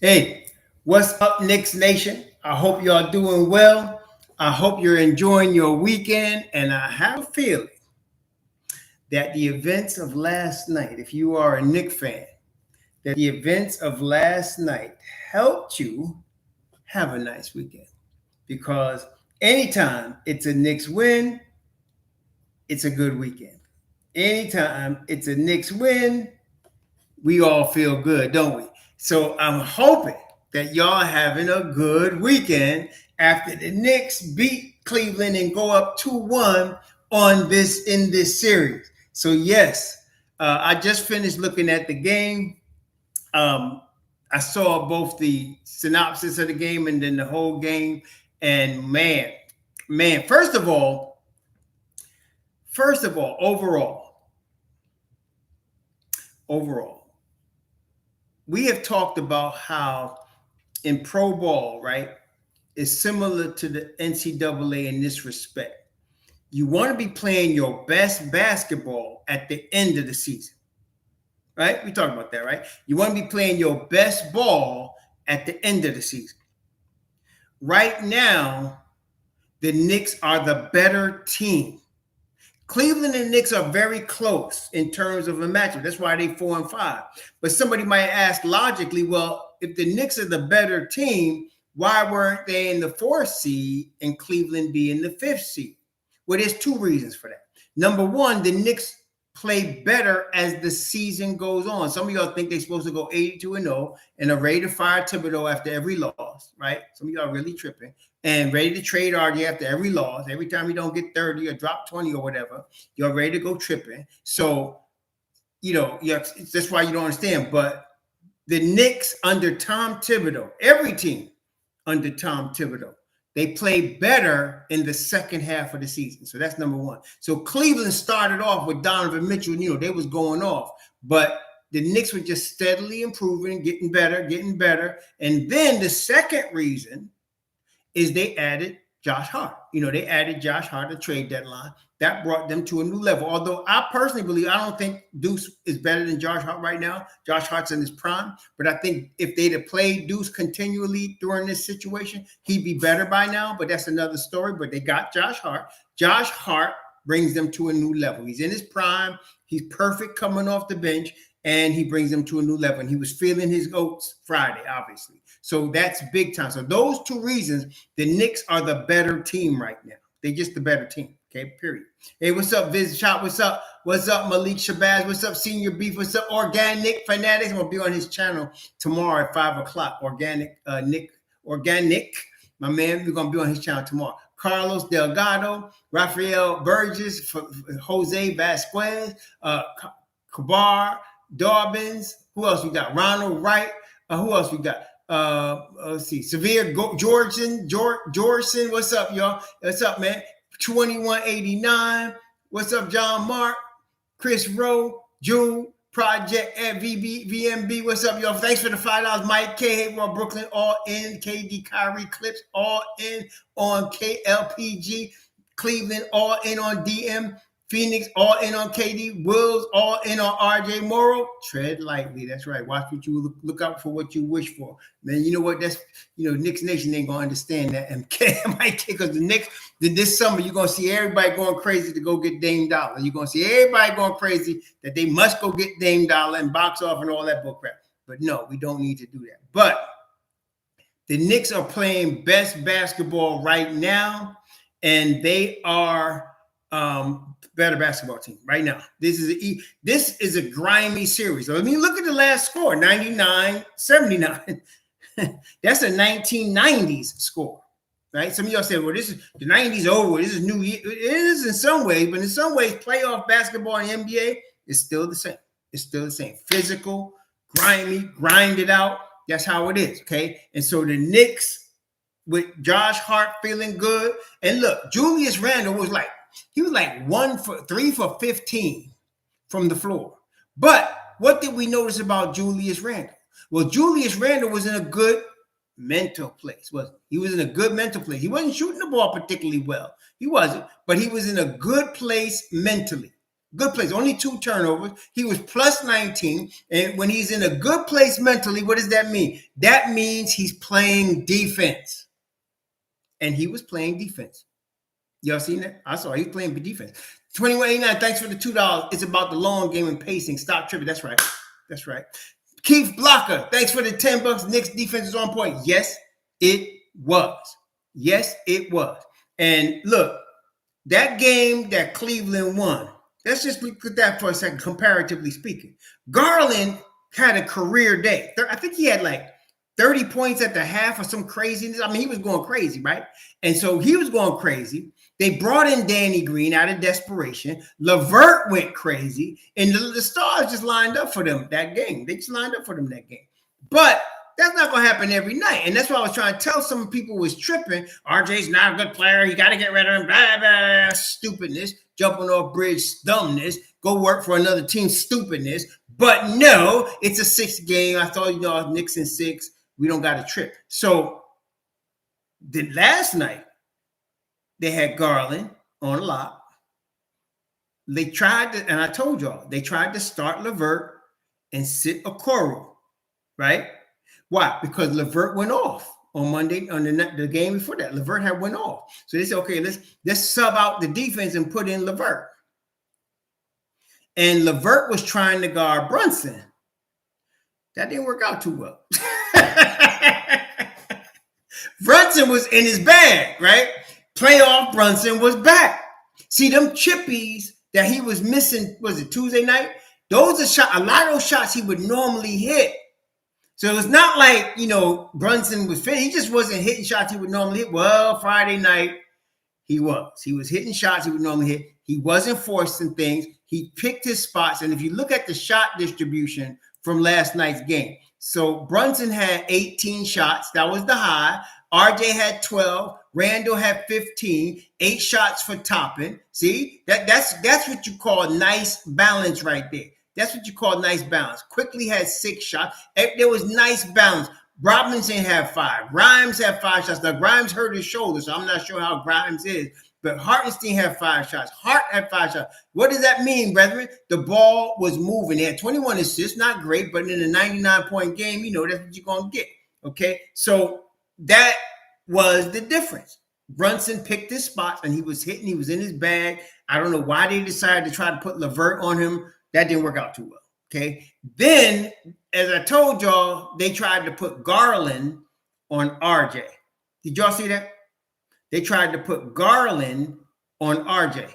Hey, what's up, Knicks Nation? I hope y'all doing well. I hope you're enjoying your weekend, and I have a feeling that the events of last night, if you are a Knicks fan, that the events of last night helped you have a nice weekend. Because anytime it's a Knicks win, it's a good weekend. Anytime it's a Knicks win, we all feel good, don't we? So I'm hoping that y'all having a good weekend after the Knicks beat Cleveland and go up 2-1 on this series. So yes, I just finished looking at the game. I saw both the synopsis of the game and then the whole game. And man, overall, we have talked about how in pro ball, right, is similar to the NCAA in this respect. You want to be playing your best basketball at the end of the season, right? We talked about that, right? You want to be playing your best ball at the end of the season. Right now, the Knicks are the better team. Cleveland and Knicks are very close in terms of a matchup. That's why they 4-5. But somebody might ask logically, well, if the Knicks are the better team, why weren't they in the 4th seed and Cleveland be in the 5th seed? Well, there's two reasons for that. Number one, the Knicks play better as the season goes on. Some of y'all think they're supposed to go 82-0 and are ready to fire Thibodeau after every loss, right? Some of y'all really tripping and ready to trade RJ after every loss. Every time you don't get 30 or drop 20 or whatever, you're ready to go tripping. So, that's why you don't understand. But the Knicks under Tom Thibodeau, every team under Tom Thibodeau, they play better in the second half of the season. So that's number one. So Cleveland started off with Donovan Mitchell. They was going off. But the Knicks were just steadily improving, getting better. And then the second reason is they added Josh Hart. They added Josh Hart at trade deadline. That brought them to a new level. Although I personally believe, I don't think Deuce is better than Josh Hart right now. Josh Hart's in his prime. But I think if they'd have played Deuce continually during this situation, he'd be better by now. But that's another story. But they got Josh Hart. Josh Hart brings them to a new level. He's in his prime. He's perfect coming off the bench. And he brings them to a new level. And he was feeling his oats Friday, obviously. So that's big time. So those two reasons, the Knicks are the better team right now. They're just the better team. Okay, period. Hey, what's up, Viz Shop? What's up? What's up, Malik Shabazz? What's up, Senior Beef? What's up, Organic Fanatics? I'm going to be on his channel tomorrow at 5 o'clock. Organic, my man. We're going to be on his channel tomorrow. Carlos Delgado, Rafael Burgess, Jose Vasquez, Kabar, Dobbins. Who else we got? Ronald Wright. Who else we got? Let's see. Severe Georgian. What's up, y'all? What's up, man? 2189. What's up, John Mark? Chris Rowe, June, Project at VMB. What's up, y'all? Thanks for the $5. Mike K. Hey, Rob Brooklyn, all in. KD Kyrie Clips, all in on KLPG. Cleveland, all in on DM. Phoenix, all in on KD. Wills, all in on RJ Morrow. Tread lightly. That's right. Watch what you look out for, what you wish for. Man, you know what? That's, Knicks Nation ain't going to understand that. And because the Knicks, this summer, you're going to see everybody going crazy to go get Dame Dollar. You're going to see everybody going crazy that they must go get Dame Dollar and box off and all that bull crap. But no, we don't need to do that. But the Knicks are playing best basketball right now, and they are better basketball team right now. This is a grimy series. So let me look at the last score, 99-79. That's a 1990s score, right? Some of y'all say, well, this is the 90s over. This is new year. It is in some ways, but in some ways, playoff basketball in the NBA is still the same. It's still the same. Physical, grimy, grind it out. That's how it is, okay? And so the Knicks, with Josh Hart feeling good. And look, Julius Randle was like 3 for 15 from the floor. But what did we notice about Julius Randle? Well, Julius Randle was in a good mental place, wasn't he? He was in a good mental place. He wasn't shooting the ball particularly well. He wasn't, but he was in a good place mentally. Good place. Only 2 turnovers. He was plus 19. And when he's in a good place mentally, what does that mean? That means he's playing defense. And he was playing defense. Y'all seen that? I saw he's playing defense. 2189, thanks for the $2. It's about the long game and pacing. Stop tripping. That's right. That's right. Keith Blocker, thanks for the $10. Knicks defense is on point. Yes, it was. Yes, it was. And look, that game that Cleveland won, let's just look at that for a second, comparatively speaking. Garland had a career day. I think he had like 30 points at the half or some craziness. I mean, he was going crazy, right? And so he was going crazy. They brought in Danny Green out of desperation. LeVert went crazy. And the Stars just lined up for them that game. They just lined up for them that game. But that's not going to happen every night. And that's why I was trying to tell some people was tripping. RJ's not a good player. You got to get rid of him. Blah, blah, stupidness. Jumping off bridge, dumbness. Go work for another team, stupidness. But no, it's a 6 game. I thought, Knicks in 6. We don't got to trip. So the last night, they had Garland on a lock. They tried to, and I told y'all, they tried to start LeVert and sit Okoro, right? Why? Because LeVert went off on Monday, on the game before that. LeVert had went off. So they said, okay, let's sub out the defense and put in LeVert. And LeVert was trying to guard Brunson. That didn't work out too well. Brunson was in his bag, right? Playoff Brunson was back. See, them chippies that he was missing, was it Tuesday night? Those are a lot of those shots he would normally hit. So it was not like, Brunson was fit. He just wasn't hitting shots he would normally hit. Well, Friday night, he was. He was hitting shots he would normally hit. He wasn't forcing things. He picked his spots. And if you look at the shot distribution from last night's game, so Brunson had 18 shots. That was the high. RJ had 12. Randall had 15. 8 shots for Toppin. See, that's what you call nice balance right there. That's what you call nice balance. Quickly had 6 shots. There was nice balance. Robinson had 5. Grimes had 5 shots. Now, Grimes hurt his shoulder, so I'm not sure how Grimes is. But Hartenstein had 5 shots. Hart had 5 shots. What does that mean, brethren? The ball was moving. They had 21 assists. Not great, but in a 99-point game, that's what you're going to get. Okay? So that was the difference. Brunson picked his spots, and he was hitting. He was in his bag. I don't know why they decided to try to put LeVert on him. That didn't work out too well. Okay? Then, as I told y'all, they tried to put Garland on RJ. Did y'all see that? They tried to put Garland on RJ.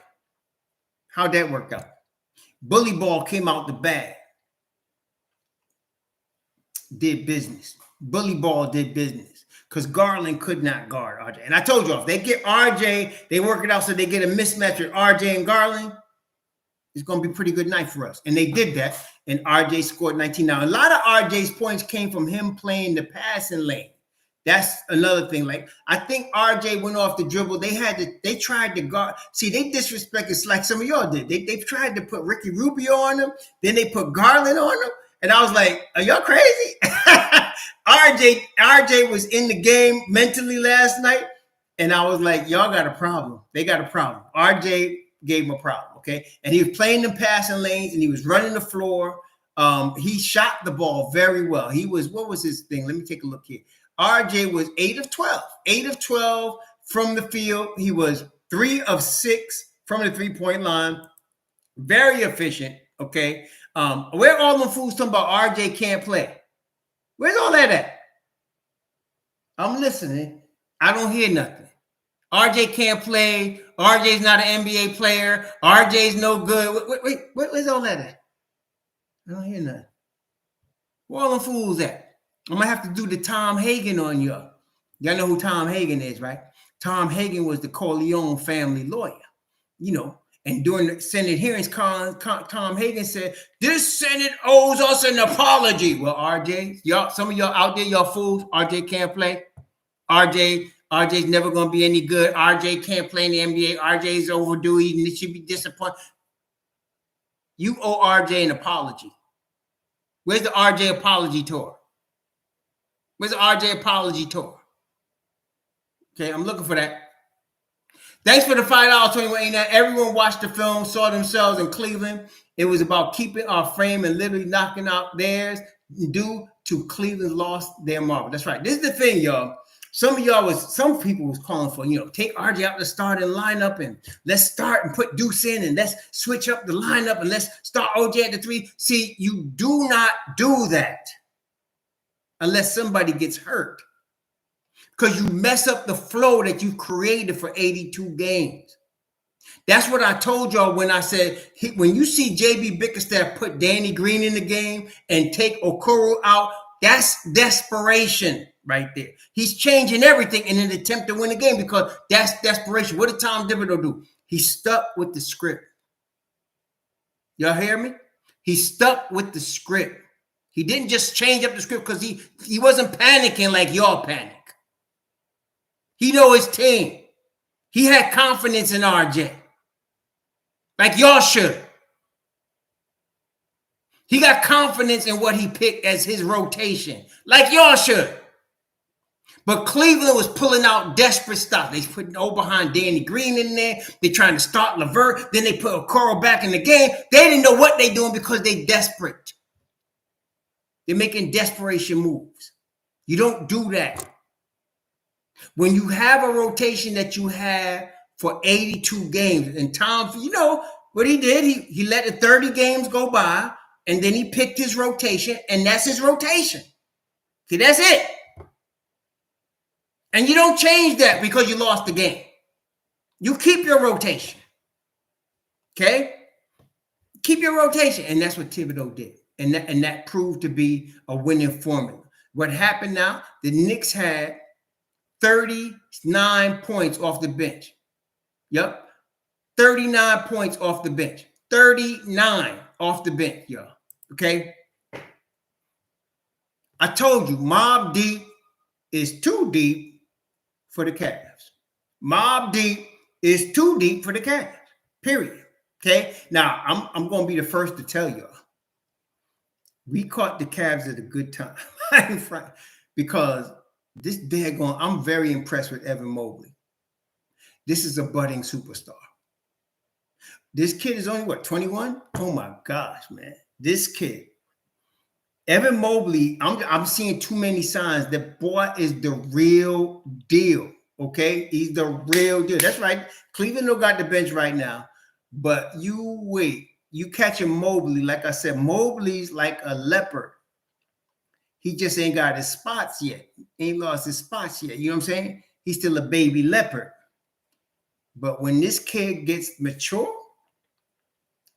How'd that work out? Bully ball came out the bag. Did business. Bully ball did business. Because Garland could not guard RJ. And I told y'all, if they get RJ, they work it out so they get a mismatch with RJ and Garland, it's going to be a pretty good night for us. And they did that. And RJ scored 19. Now, a lot of RJ's points came from him playing the passing lane. That's another thing. Like, I think RJ went off the dribble. They tried to guard. See, they disrespected like some of y'all did. They tried to put Ricky Rubio on them. Then they put Garland on them. And I was like, are y'all crazy? RJ was in the game mentally last night. And I was like, y'all got a problem. They got a problem. RJ gave him a problem. Okay. And he was playing them passing lanes and he was running the floor. He shot the ball very well. What was his thing? Let me take a look here. RJ was 8 of 12. 8 of 12 from the field. He was 3 of 6 from the 3-point line. Very efficient. Okay. Where all them fools talking about RJ can't play? Where's all that at? I'm listening. I don't hear nothing. RJ can't play. RJ's not an NBA player. RJ's no good. Wait, where's all that at? I don't hear nothing. Where all them fools at? I'm going to have to do the Tom Hagen on y'all. Y'all know who Tom Hagen is, right? Tom Hagen was the Corleone family lawyer, and during the Senate hearings, Tom Hagen said, this Senate owes us an apology. Well, RJ, some of y'all out there, y'all fools, RJ can't play. RJ's never going to be any good. RJ can't play in the NBA. RJ's overdue. He should be disappointed. You owe RJ an apology. Where's the RJ apology tour? Where's the RJ apology tour? Okay, I'm looking for that. Thanks for the $5.21. Everyone watched the film, saw themselves in Cleveland. It was about keeping our frame and literally knocking out theirs due to Cleveland lost their marble. That's right. This is the thing, y'all. Some people was calling for, take RJ out the starting lineup and let's start and put Deuce in and let's switch up the lineup and let's start OJ at the 3. See, you do not do that unless somebody gets hurt, because you mess up the flow that you created for 82 games. That's what I told y'all when I said, when you see JB Bickerstaff put Danny Green in the game and take Okoro out, that's desperation right there. He's changing everything in an attempt to win the game because that's desperation. What did Tom Thibodeau do? He stuck with the script. Y'all hear me? He stuck with the script. He didn't just change up the script because he wasn't panicking like y'all panic. He know his team. He had confidence in RJ. Like y'all should. He got confidence in what he picked as his rotation. Like y'all should. But Cleveland was pulling out desperate stuff. They put behind Danny Green in there. They trying to start LeVert. Then they put Okoro back in the game. They didn't know what they doing because they desperate. They're making desperation moves. You don't do that. When you have a rotation that you have for 82 games, and Tom, what he did? He let the 30 games go by, and then he picked his rotation, and that's his rotation. Okay, that's it. And you don't change that because you lost the game. You keep your rotation. Okay? Keep your rotation. And that's what Thibodeau did. And that proved to be a winning formula. What happened now? The Knicks had 39 points off the bench. Yep. 39 points off the bench. 39 off the bench, y'all. Okay? I told you, Mob Deep is too deep for the Cavs. Mob Deep is too deep for the Cavs. Period. Okay? Now, I'm going to be the first to tell y'all. We caught the Cavs at a good time. Because this daggone, I'm very impressed with Evan Mobley. This is a budding superstar. This kid is only, 21? Oh, my gosh, man. This kid. Evan Mobley, I'm seeing too many signs that boy is the real deal, okay? He's the real deal. That's right. Cleveland don't got the bench right now, but you wait. You catching Mobley, like I said, Mobley's like a leopard. He just ain't got his spots yet. Ain't lost his spots yet. You know what I'm saying? He's still a baby leopard. But when this kid gets mature,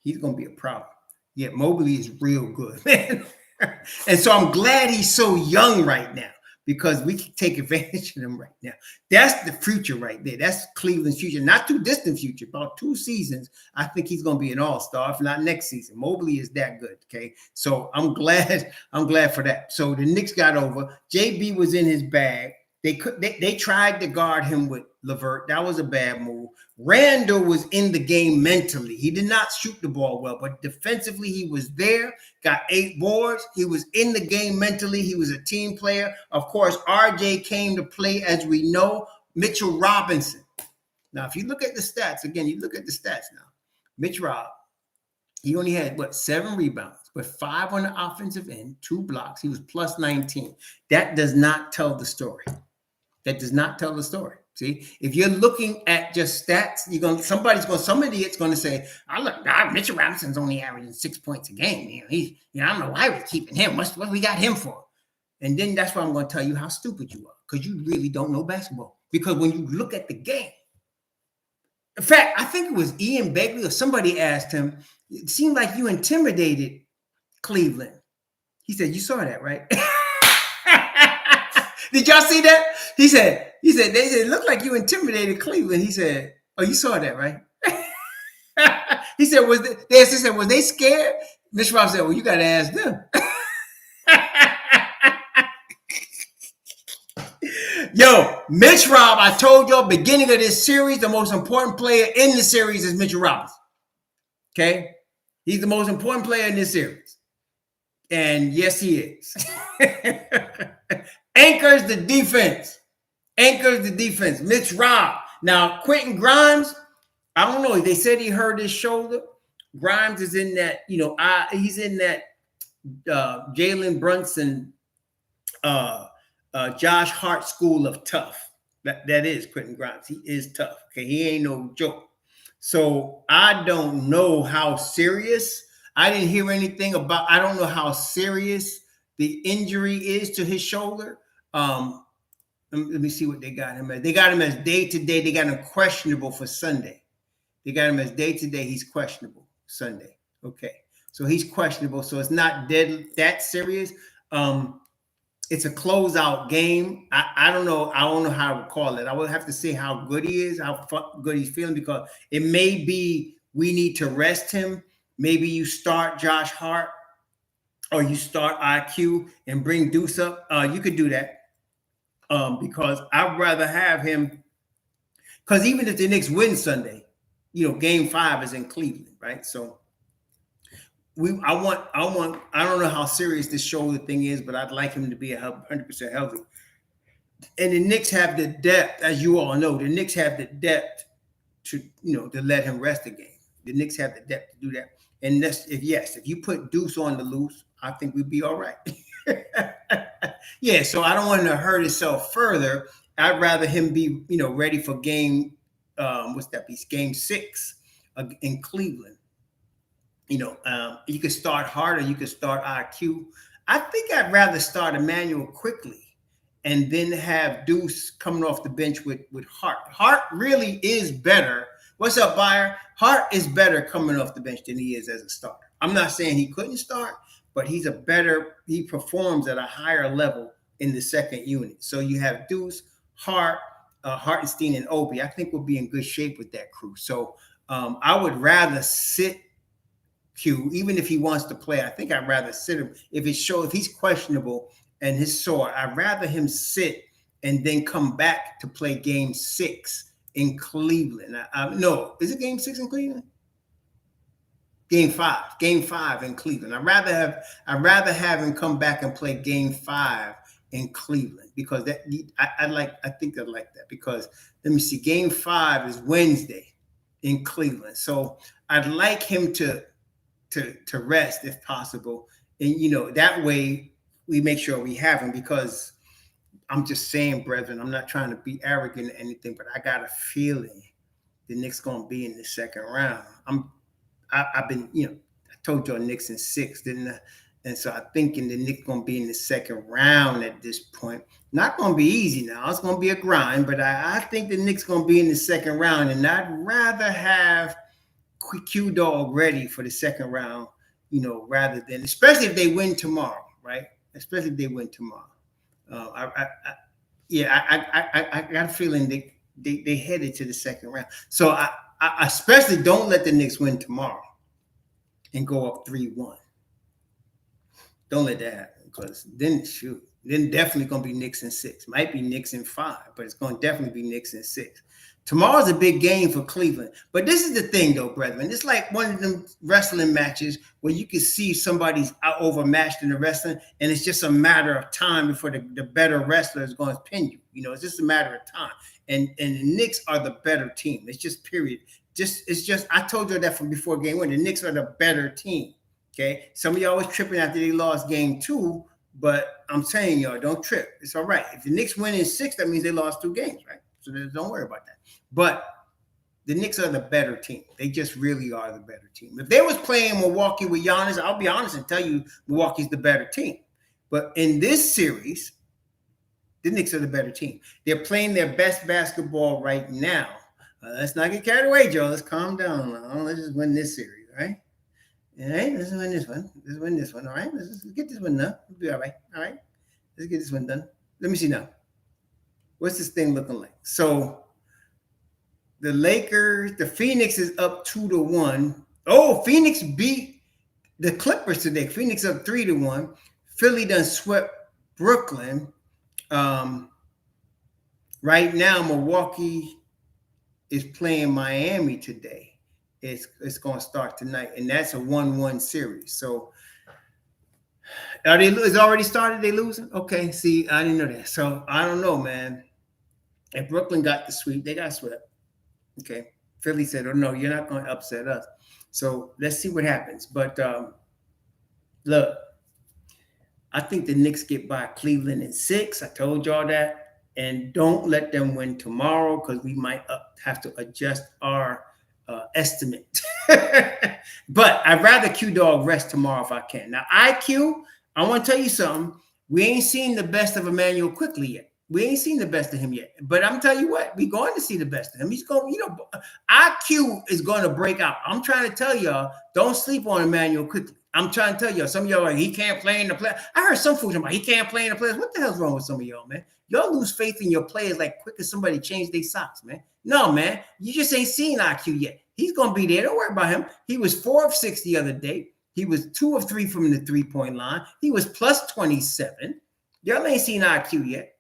he's going to be a problem. Yeah, Mobley is real good, man. And so I'm glad he's so young right now because we can take advantage of him right now. That's the future right there. That's Cleveland's future. Not too distant future. About 2 seasons, I think he's going to be an all-star, if not next season. Mobley is that good, okay? So I'm glad for that. So the Knicks got over. JB was in his bag. They tried to guard him with LeVert. That was a bad move. Randall was in the game mentally. He did not shoot the ball well, but defensively he was there, got 8 boards. He was in the game mentally. He was a team player. Of course, RJ came to play, as we know. Mitchell Robinson. Now, if you look at the stats, again, you look at the stats now. Mitch Rob, he only had, 7 rebounds, but 5 on the offensive end, 2 blocks. He was plus 19. That does not tell the story. That does not tell the story. See, if you're looking at just stats, some idiot's going to say, Mitchell Robinson's only averaging 6 points a game. I don't know why we're keeping him. What we got him for? And then that's why I'm going to tell you how stupid you are, because you really don't know basketball. Because when you look at the game, in fact, I think it was Ian Begley or somebody asked him, it seemed like you intimidated Cleveland. He said, you saw that, right? Did y'all see that? He said, they said, it looked like you intimidated Cleveland. He said, oh, you saw that, right? He said, was they scared? Mitch Rob said, well, you got to ask them. Yo, Mitch Rob, I told y'all beginning of this series, the most important player in the series is Mitchell Robinson. Okay? He's the most important player in this series. And yes, he is. Anchors the defense. Mitch Rob. Now Quentin Grimes, I don't know. They said he hurt his shoulder. Grimes is in that, he's in that Jalen Brunson, Josh Hart school of tough. That is Quentin Grimes. He is tough. Okay, he ain't no joke. So I don't know how serious. I didn't hear anything about. I don't know how serious the injury is to his shoulder. Let me see what they got him as. They got him as day to day. They got him questionable for Sunday. They got him as day to day. He's questionable Sunday. Okay, so he's questionable. So it's not that serious. It's a closeout game. I don't know. I don't know how to call it. I would have to see how good he is, how good he's feeling, because it may be we need to rest him. Maybe you start Josh Hart or you start IQ and bring Deuce up. You could do that because I'd rather have him. Because even if the Knicks win Sunday, Game 5 is in Cleveland, right? So I don't know how serious this shoulder thing is, but I'd like him to be 100% healthy. And the Knicks have the depth, as you all know. The Knicks have the depth to let him rest the game. The Knicks have the depth to do that. And if you put Deuce on the loose, I think we'd be all right. Yeah, so I don't want him to hurt himself further. I'd rather him be, ready for game, Game 6 in Cleveland. You could start Hart or you could start IQ. I think I'd rather start Emmanuel quickly and then have Deuce coming off the bench with Hart. Hart really is better. What's up, Buyer? Hart is better coming off the bench than he is as a starter. I'm not saying he couldn't start, but he performs at a higher level in the second unit. So you have Deuce, Hart, Hartenstein, and Obi. I think we'll be in good shape with that crew. So I would rather sit Q, even if he wants to play. I think I'd rather sit him. If he's questionable and he's sore, I'd rather him sit and then come back to play Game 6 in Cleveland. No, is it Game 6 in Cleveland? Game 5 in Cleveland. I'd rather have him come back and play Game 5 in Cleveland, because I think I'd like that, because let me see, Game 5 is Wednesday in Cleveland. So I'd like him to rest if possible. And, that way we make sure we have him, because I'm just saying, brethren, I'm not trying to be arrogant or anything, but I got a feeling the Knicks going to be in the second round. I've been, I told y'all Knicks in 6, didn't I? And so I'm thinking the Knicks going to be in the second round at this point. Not going to be easy now. It's going to be a grind, but I think the Knicks going to be in the second round, and I'd rather have Q Dog ready for the second round, rather than, especially if they win tomorrow, right? Especially if they win tomorrow. I got a feeling they headed to the second round. So I especially don't let the Knicks win tomorrow and go up 3-1. Don't let that happen, because then definitely going to be Knicks in 6. Might be Knicks in 5, but it's going to definitely be Knicks in 6. Tomorrow's a big game for Cleveland. But this is the thing, though, brethren. It's like one of them wrestling matches where you can see somebody's overmatched in the wrestling, and it's just a matter of time before the better wrestler is going to pin you. It's just a matter of time. And the Knicks are the better team. It's just period. I told you that from before Game 1. The Knicks are the better team. Okay, some of y'all was tripping after they lost Game 2, but I'm saying, y'all, don't trip. It's all right. If the Knicks win in 6, that means they lost 2 games, right? So don't worry about that. But the Knicks are the better team. They just really are the better team. If they was playing Milwaukee with Giannis, I'll be honest and tell you Milwaukee's the better team. But in this series, the Knicks are the better team. They're playing their best basketball right now. Let's not get carried away, Joe. Let's calm down. Let's just win this series, right? All right, let's win this one. Let's win this one. All right, let's get this one done. We'll be all right. All right, let's get this one done. Let me see now. What's this thing looking like? So the Phoenix is up 2-1. Oh, Phoenix beat the Clippers today. Phoenix up 3-1. Philly done swept Brooklyn. Right now, Milwaukee is playing Miami today. It's going to start tonight, and that's a 1-1 series. So, it's already started? They losing? Okay. See, I didn't know that. So I don't know, man. If Brooklyn got the sweep, they got swept. Okay. Philly said, "Oh no, you're not going to upset us." So let's see what happens. But look, I think the Knicks get by Cleveland in 6. I told y'all that. And don't let them win tomorrow because we might have to adjust our estimate. But I'd rather Q Dog rest tomorrow if I can. Now, IQ, I want to tell you something. We ain't seen the best of Emmanuel quickly yet. We ain't seen the best of him yet. But I'm telling you what, we're going to see the best of him. He's going, IQ is going to break out. I'm trying to tell y'all, don't sleep on Emmanuel quickly. I'm trying to tell y'all, some of y'all are like, he can't play in the play. I heard some fools about he can't play in the players. What the hell's wrong with some of y'all, man? Y'all lose faith in your players like quick as somebody changed their socks, man. No, man, you just ain't seen IQ yet. He's gonna be there. Don't worry about him. He was 4 of 6 the other day. He was 2 of 3 from the 3-point line. He was plus 27. Y'all ain't seen IQ yet.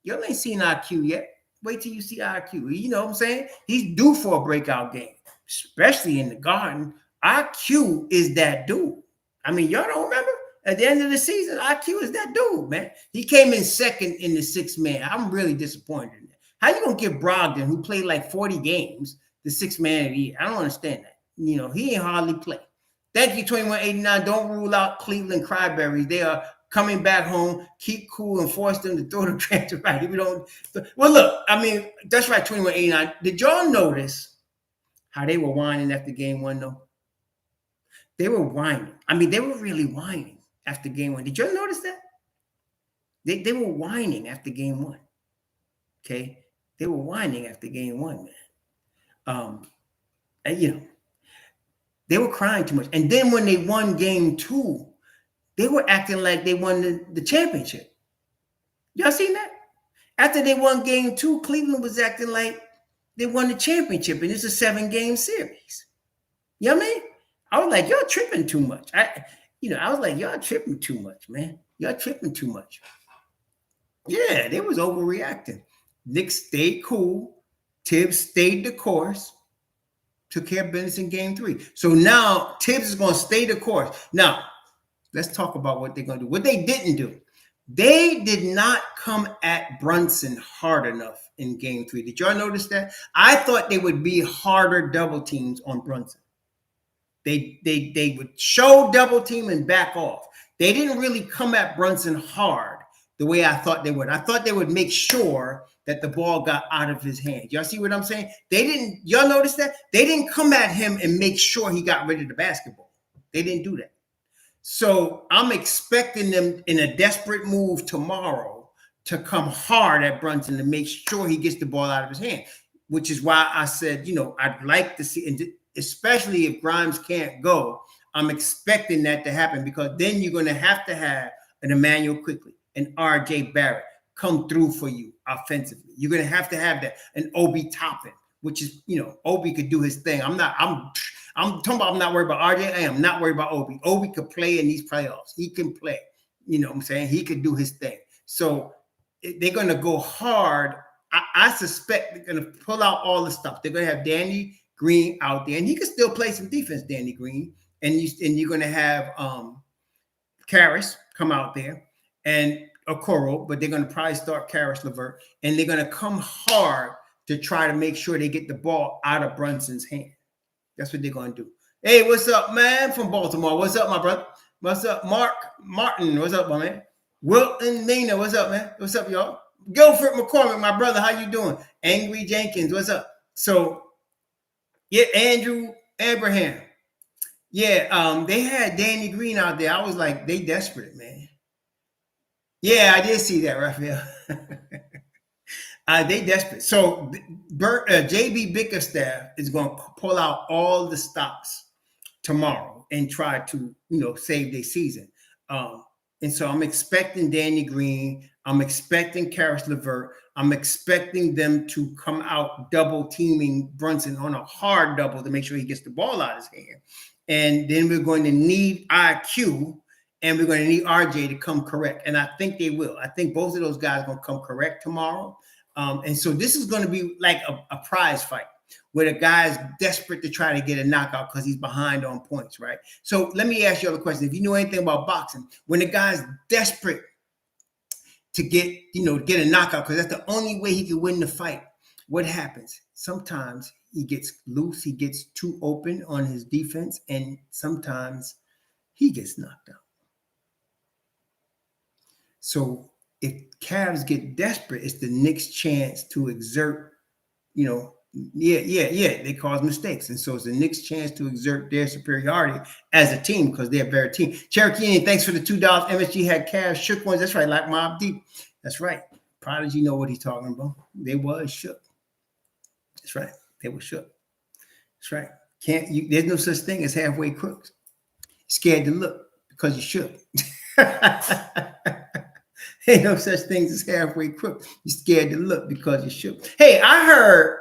Y'all ain't seen IQ yet. Wait till you see IQ. You know what I'm saying? He's due for a breakout game, especially in the Garden. IQ is that dude. I mean, y'all don't remember? At the end of the season, IQ is that dude, man. He came in second in the 6-man. I'm really disappointed in that. How you going to give Brogdon, who played like 40 games, the 6-man of the year? I don't understand that. He ain't hardly play. Thank you, 2189. Don't rule out Cleveland Cryberries. They are coming back home. Keep cool and force them to throw the transfer right. If we don't, well, look, I mean, that's right, 2189. Did y'all notice how they were whining after game 1, though? They were whining. I mean, they were really whining after game 1. Did you notice that? They were whining after game 1. Okay? They were whining after game 1, man. And, they were crying too much. And then when they won game 2, they were acting like they won the championship. Y'all seen that? After they won game 2, Cleveland was acting like they won the championship, and it's a 7-game series. You know what I mean? I was like, y'all tripping too much. I was like, y'all tripping too much, man. Y'all tripping too much. Yeah, they was overreacting. Knicks stayed cool. Tibbs stayed the course. Took care of business in game 3. So now Tibbs is going to stay the course. Now, let's talk about what they're going to do. What they didn't do. They did not come at Brunson hard enough in game 3. Did y'all notice that? I thought they would be harder double teams on Brunson. They would show double team and back off. They didn't really come at Brunson hard the way I thought they would. I thought they would make sure that the ball got out of his hands. Y'all see what I'm saying? Y'all notice that? They didn't come at him and make sure he got rid of the basketball. They didn't do that. So I'm expecting them in a desperate move tomorrow to come hard at Brunson to make sure he gets the ball out of his hand, which is why I said, I'd like to see, and especially if Grimes can't go, I'm expecting that to happen because then you're going to have an Emmanuel Quickly, an RJ Barrett come through for you offensively. You're going to have that, an Obi Toppin, which is, Obi could do his thing. I'm talking about I'm not worried about RJ. I am not worried about Obi. Obi could play in these playoffs. He can play. You know what I'm saying? He could do his thing. So they're going to go hard. I suspect they're going to pull out all the stuff. They're going to have Danny Green out there, and he can still play some defense, Danny Green. And you're going to have Karras come out there and Okoro, but they're going to probably start Karras LeVert, and they're going to come hard to try to make sure they get the ball out of Brunson's hand. That's what they're going to do. Hey, what's up, man, from Baltimore? What's up, my brother? What's up, Mark Martin? What's up, my man? Wilton Mina, what's up, man? What's up, y'all? Guilford McCormick, my brother, how you doing? Angry Jenkins, what's up? So, yeah, Andrew Abraham. Yeah, they had Danny Green out there. I was like, they desperate, man. Yeah, I did see that, Raphael. They desperate. So JB Bickerstaff is going to pull out all the stops tomorrow and try to, save their season. And so I'm expecting Danny Green. I'm expecting Karras LeVert. I'm expecting them to come out double teaming Brunson on a hard double to make sure he gets the ball out of his hand. And then we're going to need IQ and we're going to need RJ to come correct. And I think they will. I think both of those guys are going to come correct tomorrow. And so this is going to be like a prize fight where the guy's desperate to try to get a knockout because he's behind on points, right? So let me ask you a question. If you know anything about boxing, when the guy's desperate to get a knockout because that's the only way he can win the fight, what happens? sometimes he gets loose, he gets too open on his defense, and sometimes he gets knocked out. So if Cavs get desperate, it's the Knicks' chance to exert, they cause mistakes. And so it's the Knicks' chance to exert their superiority as a team because they're a better team. Cherokee, thanks for the $2. MSG had Cavs, shook ones. That's right, like Mob Deep. That's right. Prodigy know what he's talking about. They was shook. That's right. They were shook. That's right. There's no such thing as halfway crooks. Scared to look because you shook. Ain't no such things as halfway crook. You're scared to look because you shook. Hey, I heard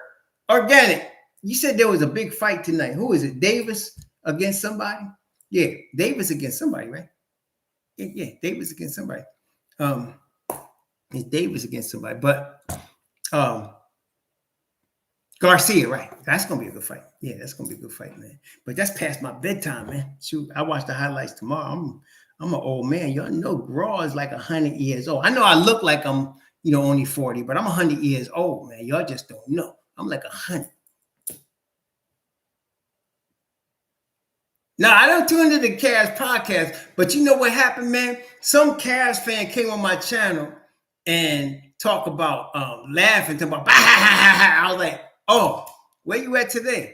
Organic. You said there was a big fight tonight. Who is it? Davis against somebody? Yeah, Davis against somebody, right? Yeah, Davis against somebody. It's Davis against somebody, but Garcia, right? That's gonna be a good fight. Yeah, that's gonna be a good fight, man. But that's past my bedtime, man. Shoot, I watch the highlights tomorrow. I'm an old man. Y'all know Graw is like 100 years old. I know I look like I'm, only 40, but I'm 100 years old, man. Y'all just don't know. I'm like 100. Now, I don't tune into the Cavs podcast, but you know what happened, man? Some Cavs fan came on my channel and talk about laughing, talk about, bah, ha, ha, ha. I was like, oh, where you at today?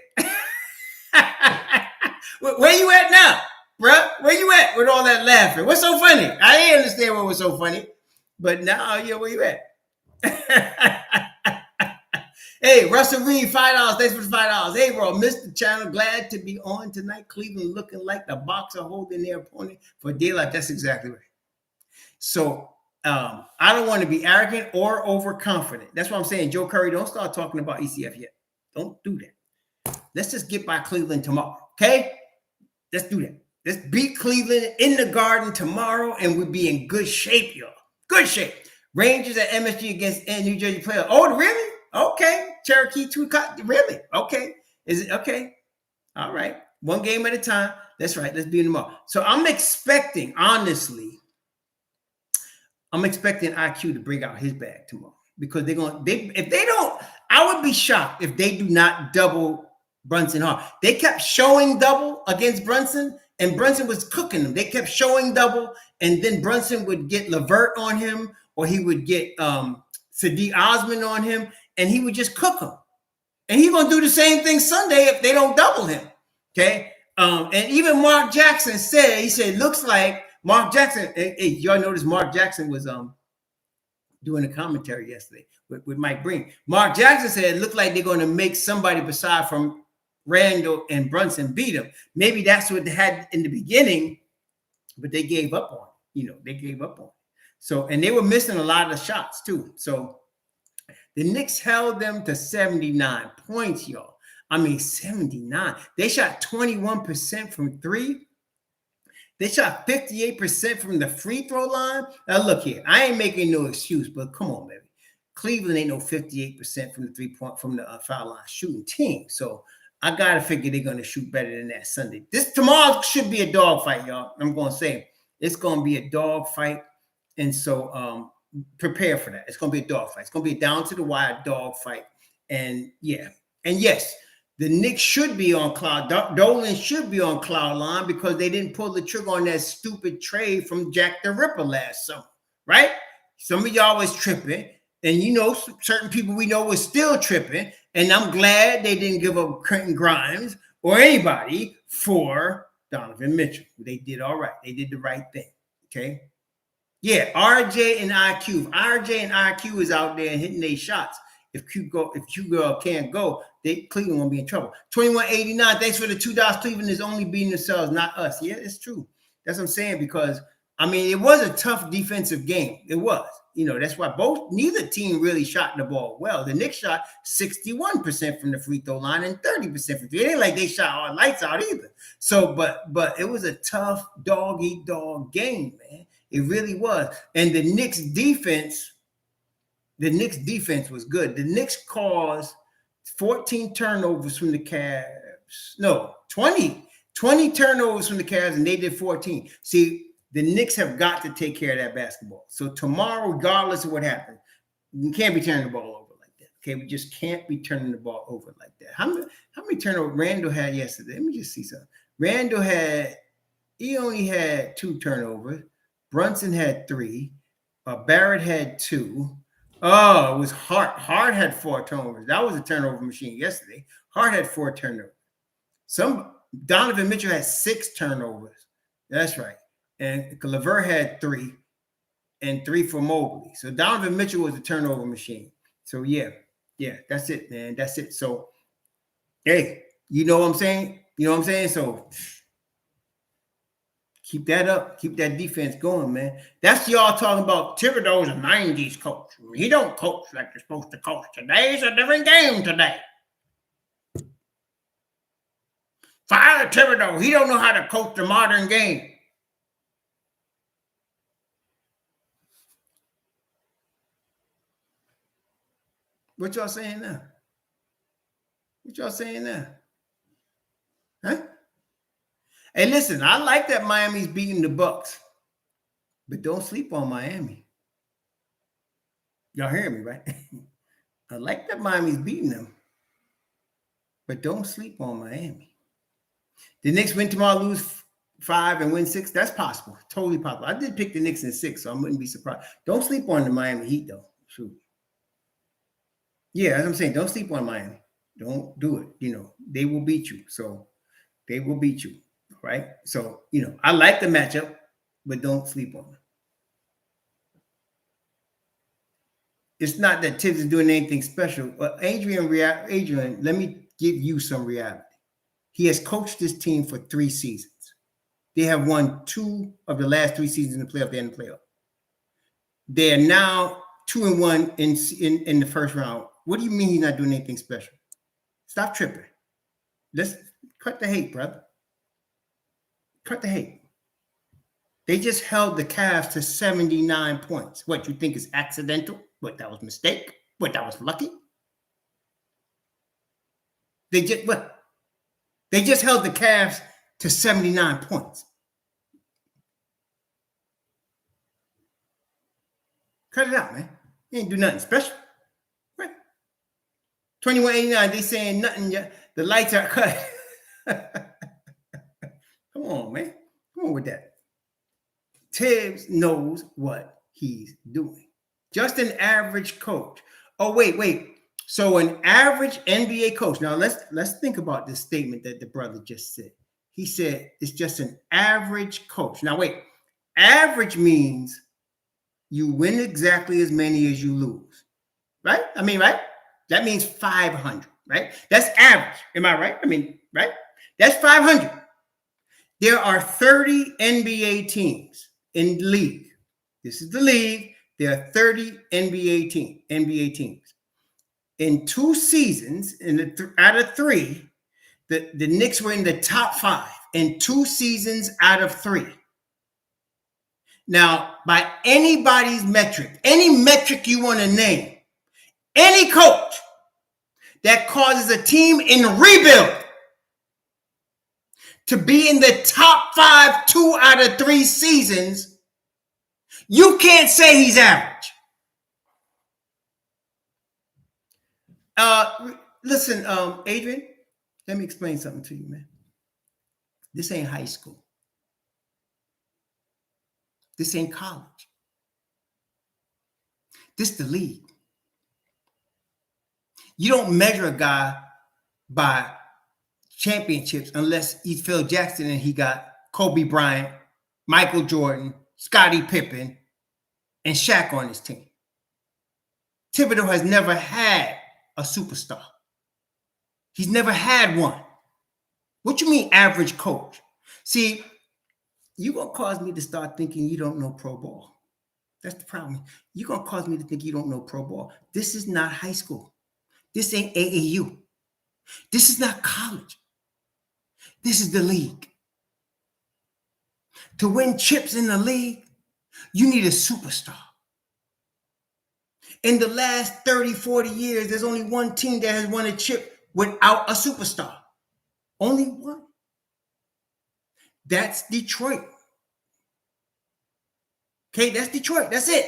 Where you at now, bruh? Where you at with all that laughing? What's so funny? I didn't understand what was so funny, but now, where you at? Hey, Russell Reed, $5. Thanks for the $5. Hey, bro, missed the channel. Glad to be on tonight. Cleveland looking like the boxer holding their opponent for daylight. That's exactly right. So I don't want to be arrogant or overconfident. That's what I'm saying. Joe Curry, don't start talking about ECF yet. Don't do that. Let's just get by Cleveland tomorrow, okay? Let's do that. Let's beat Cleveland in the Garden tomorrow, and we'll be in good shape, y'all. Good shape. Rangers at MSG against New Jersey players. Oh, really? Okay. Cherokee 2, really? Okay. Is it okay? All right. One game at a time. That's right. Let's beat them tomorrow. So I'm expecting, honestly, IQ to bring out his bag tomorrow because if they don't, I would be shocked if they do not double Brunson hard. They kept showing double against Brunson, and Brunson was cooking them. They kept showing double, and then Brunson would get Levert on him, or he would get Sadiq Osman on him, and he would just cook him. And he's going to do the same thing Sunday if they don't double him, okay? And even Mark Jackson said, looks like Mark Jackson, y'all notice Mark Jackson was doing a commentary yesterday with Mike Breen. Mark Jackson said it looked like they're going to make somebody beside from Randall and Brunson beat him. Maybe that's what they had in the beginning, but they gave up on it. They gave up on it. So, and they were missing a lot of shots too. So the Knicks held them to 79 points, y'all. I mean, 79. They shot 21% from three. They shot 58% from the free throw line. Now, look here. I ain't making no excuse, but come on, baby. Cleveland ain't no 58% from the from the foul line shooting team. So I got to figure they're going to shoot better than that Sunday. Tomorrow should be a dogfight, y'all. I'm going to say it's going to be a dogfight. And so prepare for that. It's going to be a dogfight. It's going to be a down to the wire dogfight. And yeah. And yes, the Knicks should be on cloud. Dolan should be on cloud line because they didn't pull the trigger on that stupid trade from Jack the Ripper last summer, right? Some of y'all was tripping. And certain people we know was still tripping. And I'm glad they didn't give up Quentin Grimes or anybody for Donovan Mitchell. They did all right. They did the right thing. Okay. Yeah, RJ and IQ. If RJ and IQ is out there hitting their shots, if Q girl can't go, Cleveland won't be in trouble. 2189. Thanks for the $2. Cleveland is only beating themselves, not us. Yeah, it's true. That's what I'm saying because it was a tough defensive game. It was. That's why neither team really shot the ball well. The Knicks shot 61% from the free throw line and 30% from three. It ain't like they shot all lights out either. So, but it was a tough dog-eat-dog game, man. It really was. And the Knicks defense was good. The Knicks caused 14 turnovers from the Cavs. No, 20 turnovers from the Cavs, and they did 14. See, the Knicks have got to take care of that basketball. So tomorrow, regardless of what happens, you can't be turning the ball over like that, Okay, we just can't be turning the ball over like that. How many turnovers Randall had yesterday? Let me just see something. Randall he only had 2 turnovers. Brunson had 3. Barrett had 2. Oh, it was Hart. Hart had 4 turnovers. That was a turnover machine yesterday. Hart had 4 turnovers. Donovan Mitchell had 6 turnovers. That's right. And LeVert had 3 and 3 for Mobley. So Donovan Mitchell was a turnover machine. So yeah, that's it, man. That's it. So, hey, you know what I'm saying? You know what I'm saying? So keep that up. Keep that defense going, man. That's y'all talking about Thibodeau's a 90s coach. He don't coach like you're supposed to coach. Today's a different game today. Fire Thibodeau. He don't know how to coach the modern game. What y'all saying now? What y'all saying now? Huh? Hey, listen, I like that Miami's beating the Bucks, but don't sleep on Miami. Y'all hear me, right? I like that Miami's beating them, but don't sleep on Miami. The Knicks win tomorrow, lose 5 and win 6. That's possible. Totally possible. I did pick the Knicks in 6, so I wouldn't be surprised. Don't sleep on the Miami Heat, though. Shoot. Yeah, as I'm saying, don't sleep on Miami. Don't do it. You know, they will beat you. So they will beat you. Right? So, you know, I like the matchup, but don't sleep on them. It's not that Tibbs is doing anything special. But Adrian, let me give you some reality. He has coached this team for 3 seasons. They have won 2 of the last 3 seasons in the playoff. They're in the playoff. They are now 2-1 in the first round. What do you mean he's not doing anything special? Stop tripping. Let's cut the hate, brother. Cut the hate. They just held the Cavs to 79 points. What, you think is accidental? What, that was a mistake? What, that was lucky? They just held the Cavs to 79 points. Cut it out, man. You ain't do nothing special. Right? 21-89, they saying nothing yet. The lights are cut. Come on, man. Come on with that. Tibbs knows what he's doing. Just an average coach. Oh, wait. So an average NBA coach. Now let's think about this statement that the brother just said. He said it's just an average coach. Now wait, average means you win exactly as many as you lose, right? I mean, right? That means 500, right? That's average. Am I right? I mean, right? That's 500. There are 30 NBA teams in the league. This is the league. There are 30 NBA teams. In 2 seasons, out of 3, the Knicks were in the top 5 in 2 seasons out of 3. Now, by anybody's metric, any metric you want to name, any coach that causes a team in rebuild to be in the top 5 2 out of 3 seasons, you can't say he's average. Listen, Adrian, let me explain something to you, man. This ain't high school. This ain't college. This is the league. You don't measure a guy by championships unless he's Phil Jackson and he got Kobe Bryant, Michael Jordan, Scottie Pippen, and Shaq on his team. Thibodeau has never had a superstar. He's never had one. What you mean average coach? See, you're going to cause me to start thinking you don't know pro ball. That's the problem. You're going to cause me to think you don't know pro ball. This is not high school. This ain't AAU. This is not college. This is the league. To win chips in the league, you need a superstar. In the last 30, 40 years, there's only one team that has won a chip without a superstar. Only one. That's Detroit. Okay, that's Detroit. That's it.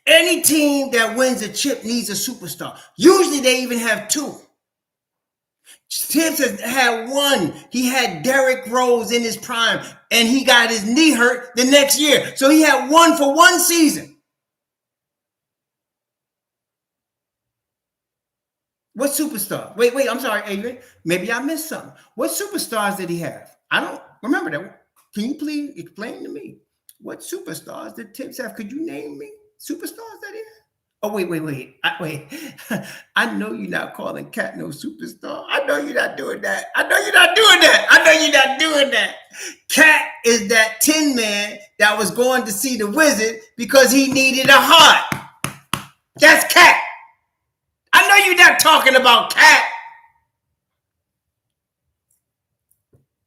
Any team that wins a chip needs a superstar. Usually they even have two. Tibbs has had one. He had Derrick Rose in his prime, and he got his knee hurt the next year. So he had one for one season. What superstar? Wait, I'm sorry, Adrian. Maybe I missed something. What superstars did he have? I don't remember that. Can you please explain to me what superstars did Tibbs have? Could you name me superstars that he had? Oh, wait. Wait. I know you're not calling Cat no superstar. I know you're not doing that. Cat is that Tin Man that was going to see the Wizard because he needed a heart. That's Cat. I know you're not talking about Cat.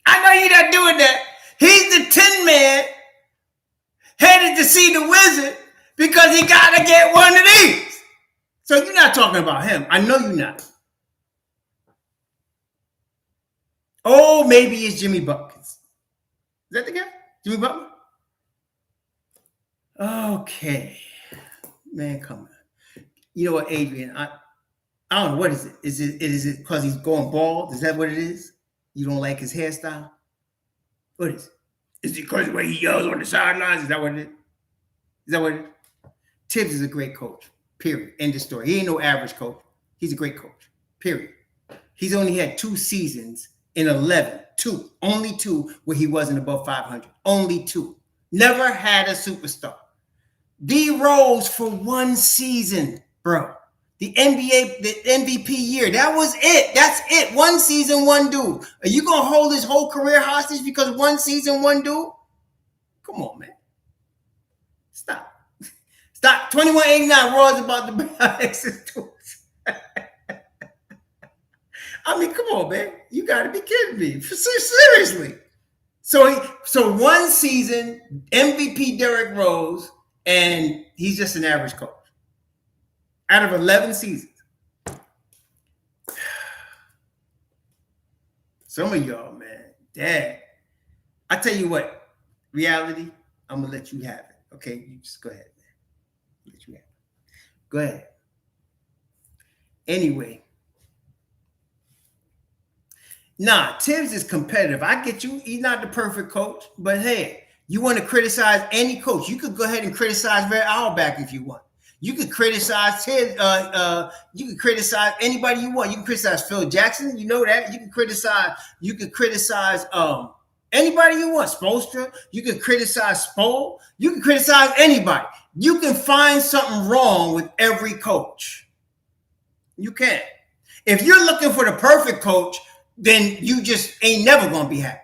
I know you're not doing that. He's the Tin Man headed to see the Wizard because he got to get one of these. So you're not talking about him. I know you're not. Oh, maybe it's Jimmy Buckets. Is that the guy? Jimmy Butler? Okay. Man, come on. You know what, Adrian? I don't know. What is it? Is it because he's going bald? Is that what it is? You don't like his hairstyle? What is it? Is it because of the way he yells on the sidelines? Is that what it is? Tibbs is a great coach. Period. End of story. He ain't no average coach. He's a great coach. Period. He's only had 2 seasons in 11. 2. Only 2 where he wasn't above 500. Only 2. Never had a superstar. D Rose for 1 season, bro. The NBA, the MVP year. That was it. That's it. 1 season, 1 dude. Are you going to hold his whole career hostage because 1 season, 1 dude? Come on, man. Stop. 2189 Raw is about to buy access to it. I mean, come on, man. You got to be kidding me. Seriously. So 1 season, MVP Derrick Rose, and he's just an average coach. Out of 11 seasons. Some of y'all, man, dad. I tell you what, reality, I'm going to let you have it. Okay? You just go ahead, man. Let you have it. Go ahead. Anyway. Nah, Tibbs is competitive. I get you. He's not the perfect coach. But hey, you want to criticize any coach. You could go ahead and criticize Red Auerbach if you want. You could criticize Tibbs. You can criticize anybody you want. You can criticize Phil Jackson. You know that. You can criticize anybody you want. Spoelstra. You can criticize Spo. You can criticize anybody. You can find something wrong with every coach. You can. If you're looking for the perfect coach, then you just ain't never gonna be happy.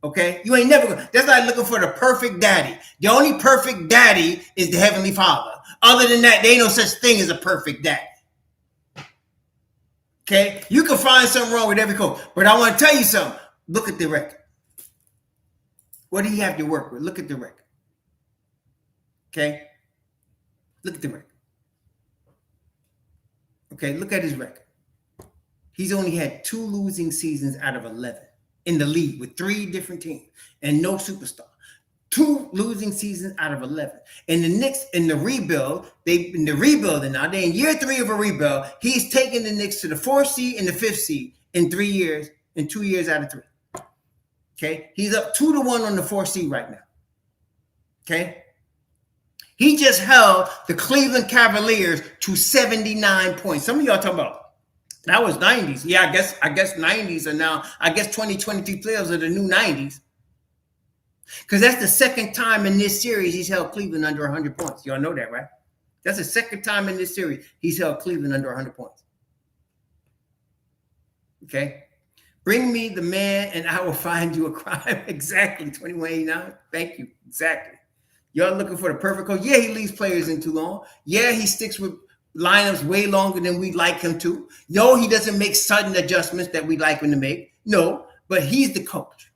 Okay? You ain't never gonna. That's like looking for the perfect daddy. The only perfect daddy is the Heavenly Father. Other than that, there ain't no such thing as a perfect daddy. Okay? You can find something wrong with every coach. But I want to tell you something. Look at the record. What do you have to work with? Look at the record. Okay? Look at the record. Okay, look at his record. He's only had 2 losing seasons out of 11 in the league with 3 different teams and no superstar. 2 losing seasons out of 11. And the Knicks in the rebuild, they're in year 3 of a rebuild. He's taken the Knicks to the 4th seed and the 5th seed in 3 years, in 2 years out of 3. Okay, he's up 2-1 on the 4th seed right now. Okay, he just held the Cleveland Cavaliers to 79 points. Some of y'all talking about. That was 90s. Yeah, I guess 90s are now. I guess 2023 playoffs are the new 90s. Because that's the second time in this series he's held Cleveland under 100 points. Y'all know that, right? That's the second time in this series he's held Cleveland under 100 points. Okay? Bring me the man and I will find you a crime. Exactly. 2189. Thank you. Exactly. Y'all looking for the perfect coach. Yeah, he leaves players in too long. Yeah, he sticks with lineups way longer than we'd like him to. No, he doesn't make sudden adjustments that we'd like him to make. No, but he's the coach.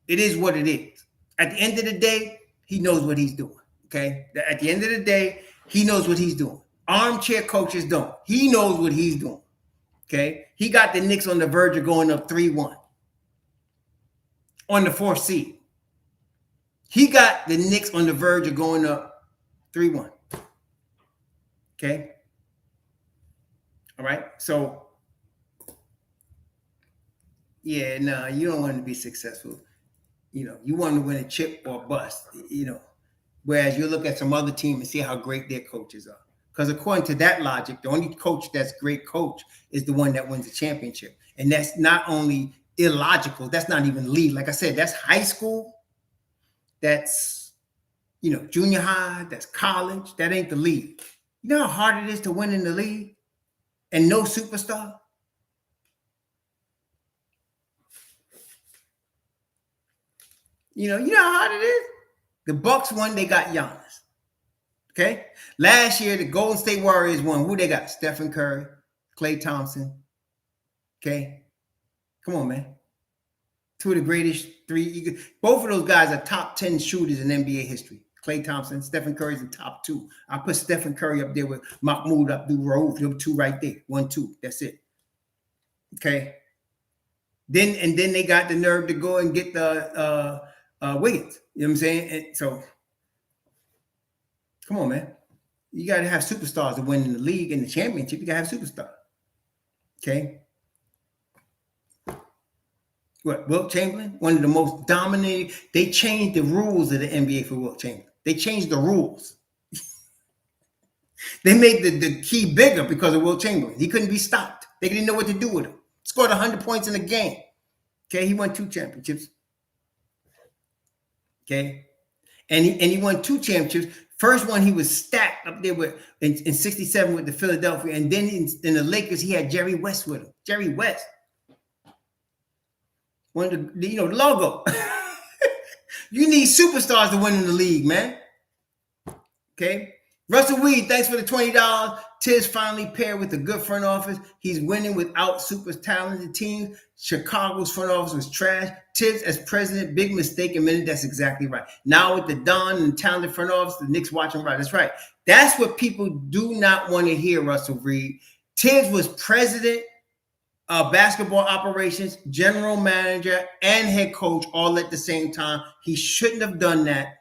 It is what it is. At the end of the day, he knows what he's doing. Okay? At the end of the day, he knows what he's doing. Armchair coaches don't. He knows what he's doing. Okay? He got the Knicks on the verge of going up 3-1 on the 4th seed. He got the Knicks on the verge of going up 3-1. Okay. All right. So, yeah, no, you don't want to be successful. You want to win a chip or bust. Whereas you look at some other team and see how great their coaches are. Because according to that logic, the only coach that's great coach is the one that wins the championship. And that's not only illogical, that's not even league. Like I said, that's high school, that's junior high, that's college, that ain't the league. You know how hard it is to win in the league and no superstar? You know how hard it is? The Bucks won, they got Giannis. Okay. Last year, the Golden State Warriors won. Who they got? Stephen Curry, Klay Thompson. Okay. Come on, man. Two of the greatest three. Both of those guys are top 10 shooters in NBA history. Klay Thompson, Stephen Curry's in top 2. I put Stephen Curry up there with Mahmoud Abdul-Rauf. Them 2 right there. 1, 2. That's it. Okay. Then they got the nerve to go and get the Wiggins. You know what I'm saying? And so, come on, man. You got to have superstars to win in the league and the championship. You got to have superstars. Okay. What? Wilt Chamberlain, one of the most dominating. They changed the rules of the NBA for Wilt Chamberlain. They changed the rules. They made the key bigger because of Wilt Chamberlain. He couldn't be stopped. They didn't know what to do with him. Scored 100 points in a game. Okay, he won 2 championships. Okay, and he won 2 championships. First one, he was stacked up there in 67 with the Philadelphia. And then in the Lakers, he had Jerry West with him. Jerry West. One of the logo. You need superstars to win in the league, man. Okay. Russell Weed, thanks for the $20. Tibbs finally paired with a good front office. He's winning without super talented teams. Chicago's front office was trash. Tibbs as president, big mistake admitted. That's exactly right. Now with the Don and talented front office, the Knicks watching right. That's right. That's what people do not want to hear, Russell Reed. Tibbs was president of basketball operations, general manager, and head coach all at the same time. He shouldn't have done that.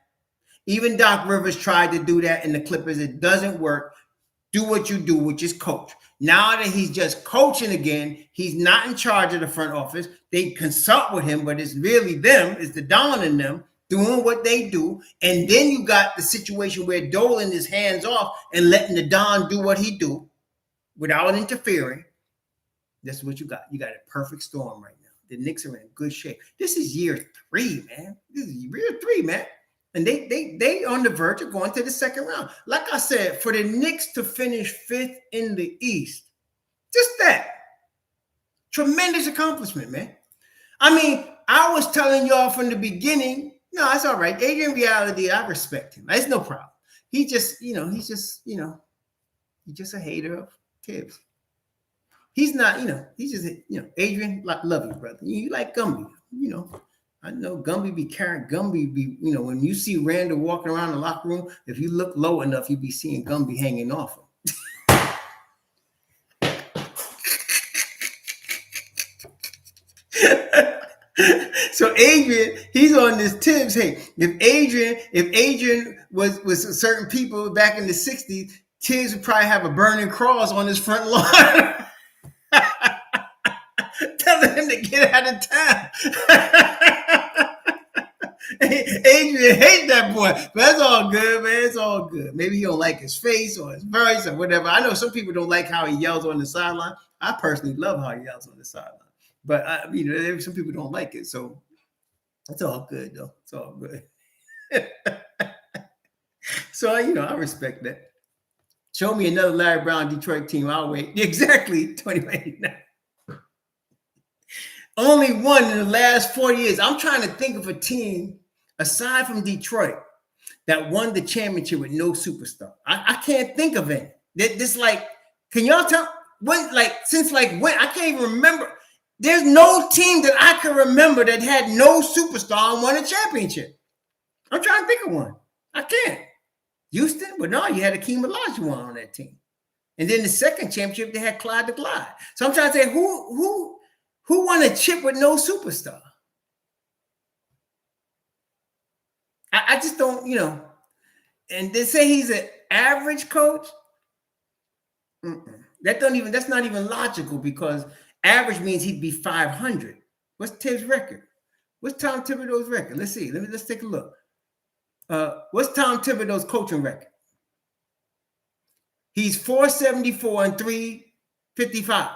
Even Doc Rivers tried to do that in the Clippers. It doesn't work. Do what you do, which is coach. Now that he's just coaching again, he's not in charge of the front office. They consult with him, but it's really them. It's the Don in them doing what they do. And then you got the situation where Dolan is hands off and letting the Don do what he do without interfering. That's what you got. You got a perfect storm right now. The Knicks are in good shape. This is year 3, man. This is year 3, man. And they on the verge of going to the second round. Like I said, for the Knicks to finish 5th in the East, just that. Tremendous accomplishment, man. I mean, I was telling y'all from the beginning, no, it's all right. Adrian Reality, I respect him. It's no problem. He's just a hater of Tibbs. He's not, he's just, Adrian, love you, brother. You like Gumby, I know Gumby be carrying Gumby be, when you see Randall walking around the locker room, if you look low enough, you be seeing Gumby hanging off him. So Adrian, he's on this Tibbs. Hey, if Adrian was certain people back in the 60s, Tibbs would probably have a burning cross on his front lawn. Telling him to get out of town. Adrian hates that boy, but that's all good, man. It's all good. Maybe he don't like his face or his voice or whatever. I know some people don't like how he yells on the sideline. I personally love how he yells on the sideline, but some people don't like it. So it's all good, though. It's all good. So I respect that. Show me another Larry Brown Detroit team. I'll wait. Exactly, 2089. Only one in the last 40 years. I'm trying to think of a team aside from Detroit that won the championship with no superstar. I can't think of any. Can y'all tell when? Since when? I can't even remember. There's no team that I can remember that had no superstar and won a championship. I'm trying to think of one. I can't. Houston, but no, you had Akeem Olajuwon on that team, and then the second championship they had Clyde the Glide. So I'm trying to say who won a chip with no superstar? I just don't, and they say he's an average coach. That's not even logical because average means he'd be 500. What's Tibbs' record? What's Tom Thibodeau's record? Let's see. Let's take a look. What's Tom Thibodeau's coaching record? He's 474 and 355.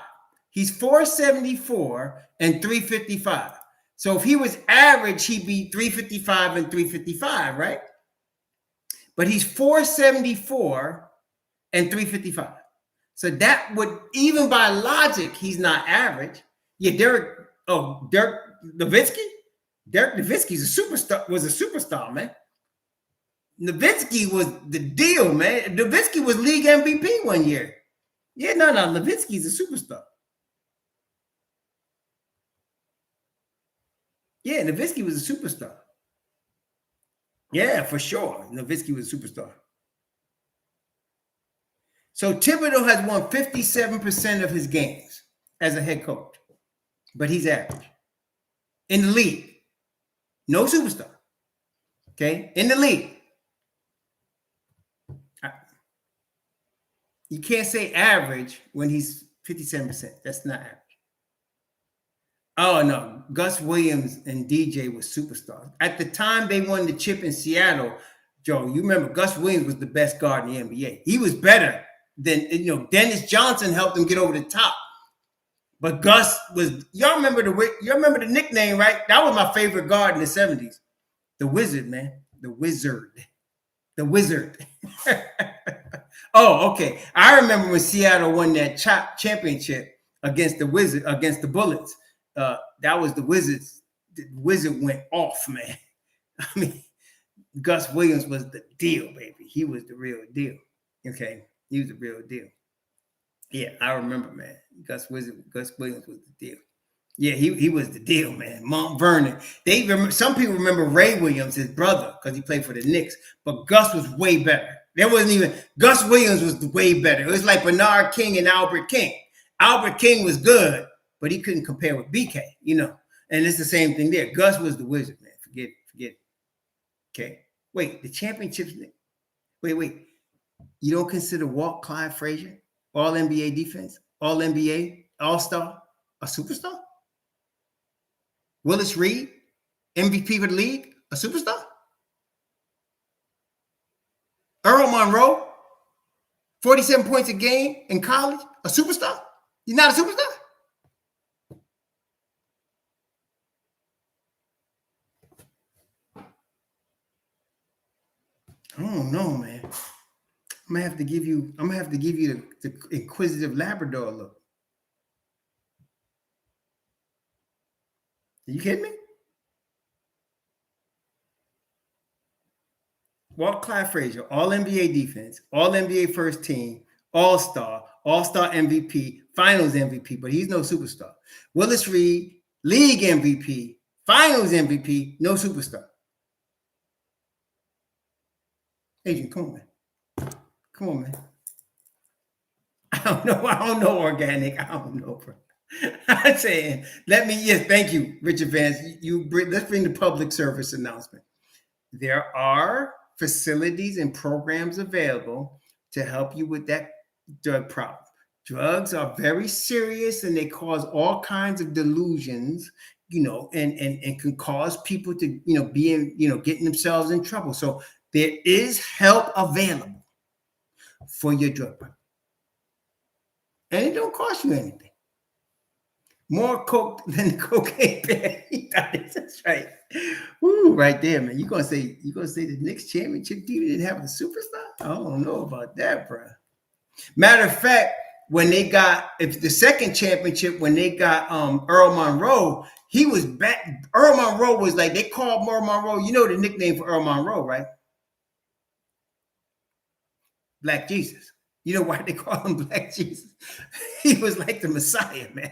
He's 474 and 355. So if he was average, he'd be 355 and 355, right? But he's 474 and 355. So that would, even by logic, he's not average. Yeah, Dirk Nowitzki? Dirk Nowitzki's was a superstar, man. Nowitzki was the deal, man. Nowitzki was league MVP one year. Yeah, no, Nowitzki's a superstar. Yeah, Nowitzki was a superstar. Yeah, for sure. Nowitzki was a superstar. So Thibodeau has won 57% of his games as a head coach, but he's average. In the league, no superstar. Okay, in the league. You can't say average when he's 57%. That's not average. Oh, no. Gus Williams and DJ were superstars. At the time they won the chip in Seattle, Joe, you remember Gus Williams was the best guard in the NBA. He was better than, Dennis Johnson helped him get over the top. But Gus was, y'all remember the nickname, right? That was my favorite guard in the 70s. The Wizard, man. The Wizard. The Wizard. Oh, okay. I remember when Seattle won that championship against the Bullets. That was the Wizards. The Wizard went off, man. I mean, Gus Williams was the deal, baby. He was the real deal. Okay, he was the real deal. Yeah, I remember, man. Gus Williams was the deal. Yeah, he was the deal, man. Mount Vernon. Some people remember Ray Williams, his brother, because he played for the Knicks. But Gus was way better. Gus Williams was way better. It was like Bernard King and Albert King. Albert King was good, but he couldn't compare with BK, And it's the same thing there. Gus was the Wizard, man. Forget it. Okay. Wait, the championships. Wait. You don't consider Walt Clyde Frazier, all NBA defense, all NBA, all-star, a superstar? Willis Reed, MVP for the league, a superstar? Earl Monroe, 47 points a game in college, a superstar? He's not a superstar? I don't know, man. I'm gonna have to give you the inquisitive Labrador look. Are you kidding me? Walt Clyde Frazier, all NBA defense, all NBA first team, all-star MVP, finals MVP, but he's no superstar. Willis Reed, league MVP, finals MVP, no superstar. Adrian, come on, man. Come on, man. I don't know, organic. I don't know, bro. I'm saying, thank you, Richard Vance. Let's bring the public service announcement. There are facilities and programs available to help you with that drug problem. Drugs are very serious and they cause all kinds of delusions, and can cause people to, getting themselves in trouble. So there is help available for your drug problem. And it don't cost you anything. More coke than the cocaine bear. That's right. Woo, right there, man. You gonna say the Knicks championship team didn't have a superstar? I don't know about that, bro. Matter of fact, when they got the second championship, when they got Earl Monroe, he was back. Earl Monroe was like, they called Earl Monroe. You know the nickname for Earl Monroe, right? Black Jesus. You know why they call him Black Jesus? He was like the Messiah, man.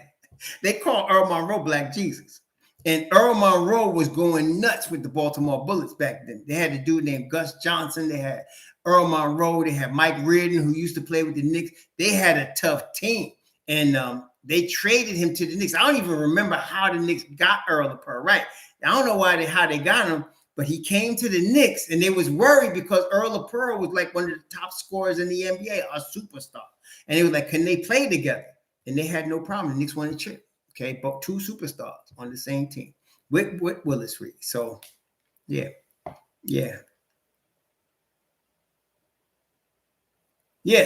They call Earl Monroe Black Jesus. And Earl Monroe was going nuts with the Baltimore Bullets back then. They had a dude named Gus Johnson. They had Earl Monroe. They had Mike Reardon, who used to play with the Knicks. They had a tough team. And they traded him to the Knicks. I don't even remember how the Knicks got Earl the Pearl, right? I don't know how they got him, But he came to the Knicks, and they was worried because Earl Pearl was like one of the top scorers in the NBA, a superstar. And they was like, can they play together? And they had no problem. The Knicks won a chip. Okay, but 2 superstars on the same team with Willis Reed. So, yeah. Yeah,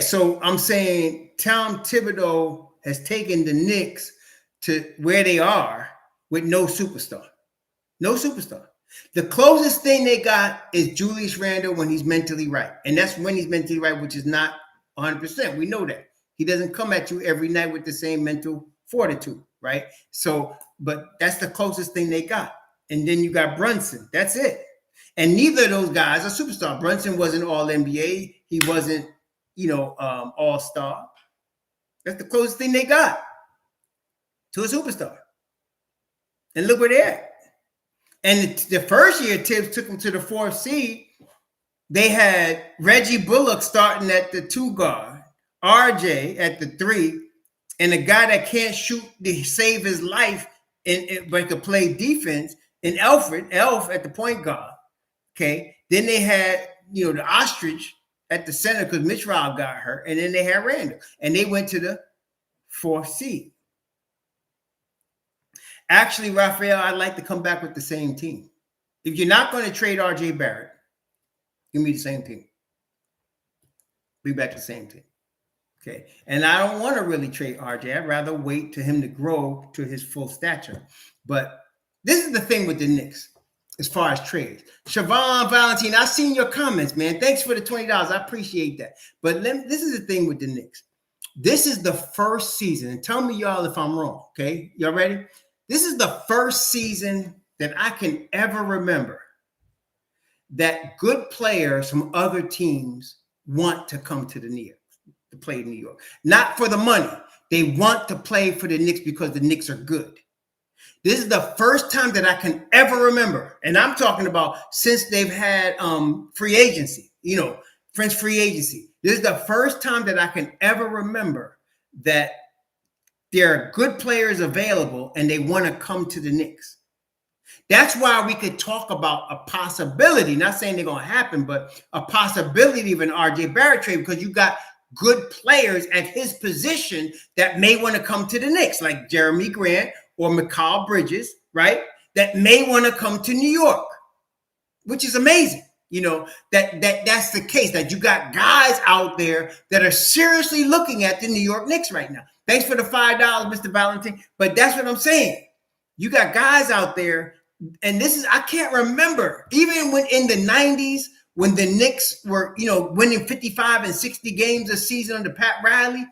so I'm saying Tom Thibodeau has taken the Knicks to where they are with no superstar. No superstar. The closest thing they got is Julius Randle when he's mentally right. And that's when he's mentally right, which is not 100%. We know that. He doesn't come at you every night with the same mental fortitude, right? So, but that's the closest thing they got. And then you got Brunson. That's it. And neither of those guys are superstar. Brunson wasn't all NBA. He wasn't, all-star. That's the closest thing they got to a superstar. And look where they're at. And the first year Tibbs took them to the 4th seed, they had Reggie Bullock starting at the 2 guard, RJ at the 3, and a guy that can't shoot to save his life but could play defense, and Elf at the point guard. Okay. Then they had, the ostrich at the center because Mitch Rob got hurt, and then they had Randall, and they went to the 4th seed. Actually, Raphael, I'd like to come back with the same team. If you're not going to trade RJ Barrett, give me the same team. Be back to the same team. Okay. And I don't want to really trade RJ. I'd rather wait for him to grow to his full stature. But this is the thing with the Knicks as far as trades. Siobhan Valentine, I've seen your comments, man. Thanks for the $20. I appreciate that. But this is the thing with the Knicks. This is the first season. And tell me, y'all, if I'm wrong. Okay. Y'all ready? This is the first season that I can ever remember that good players from other teams want to come to the Knicks to play in New York. Not for the money. They want to play for the Knicks because the Knicks are good. This is the first time that I can ever remember, and I'm talking about since they've had free agency, French free agency. This is the first time that I can ever remember that there are good players available and they want to come to the Knicks. That's why we could talk about a possibility, not saying they're going to happen, but a possibility of an RJ Barrett trade because you got good players at his position that may want to come to the Knicks, like Jeremy Grant or Mikal Bridges, right? That may want to come to New York, which is amazing. That's the case, that you got guys out there that are seriously looking at the New York Knicks right now. Thanks for the $5, Mr. Valentine. But that's what I'm saying. You got guys out there, and I can't remember, even when in the 90s, when the Knicks were, winning 55 and 60 games a season under Pat Riley,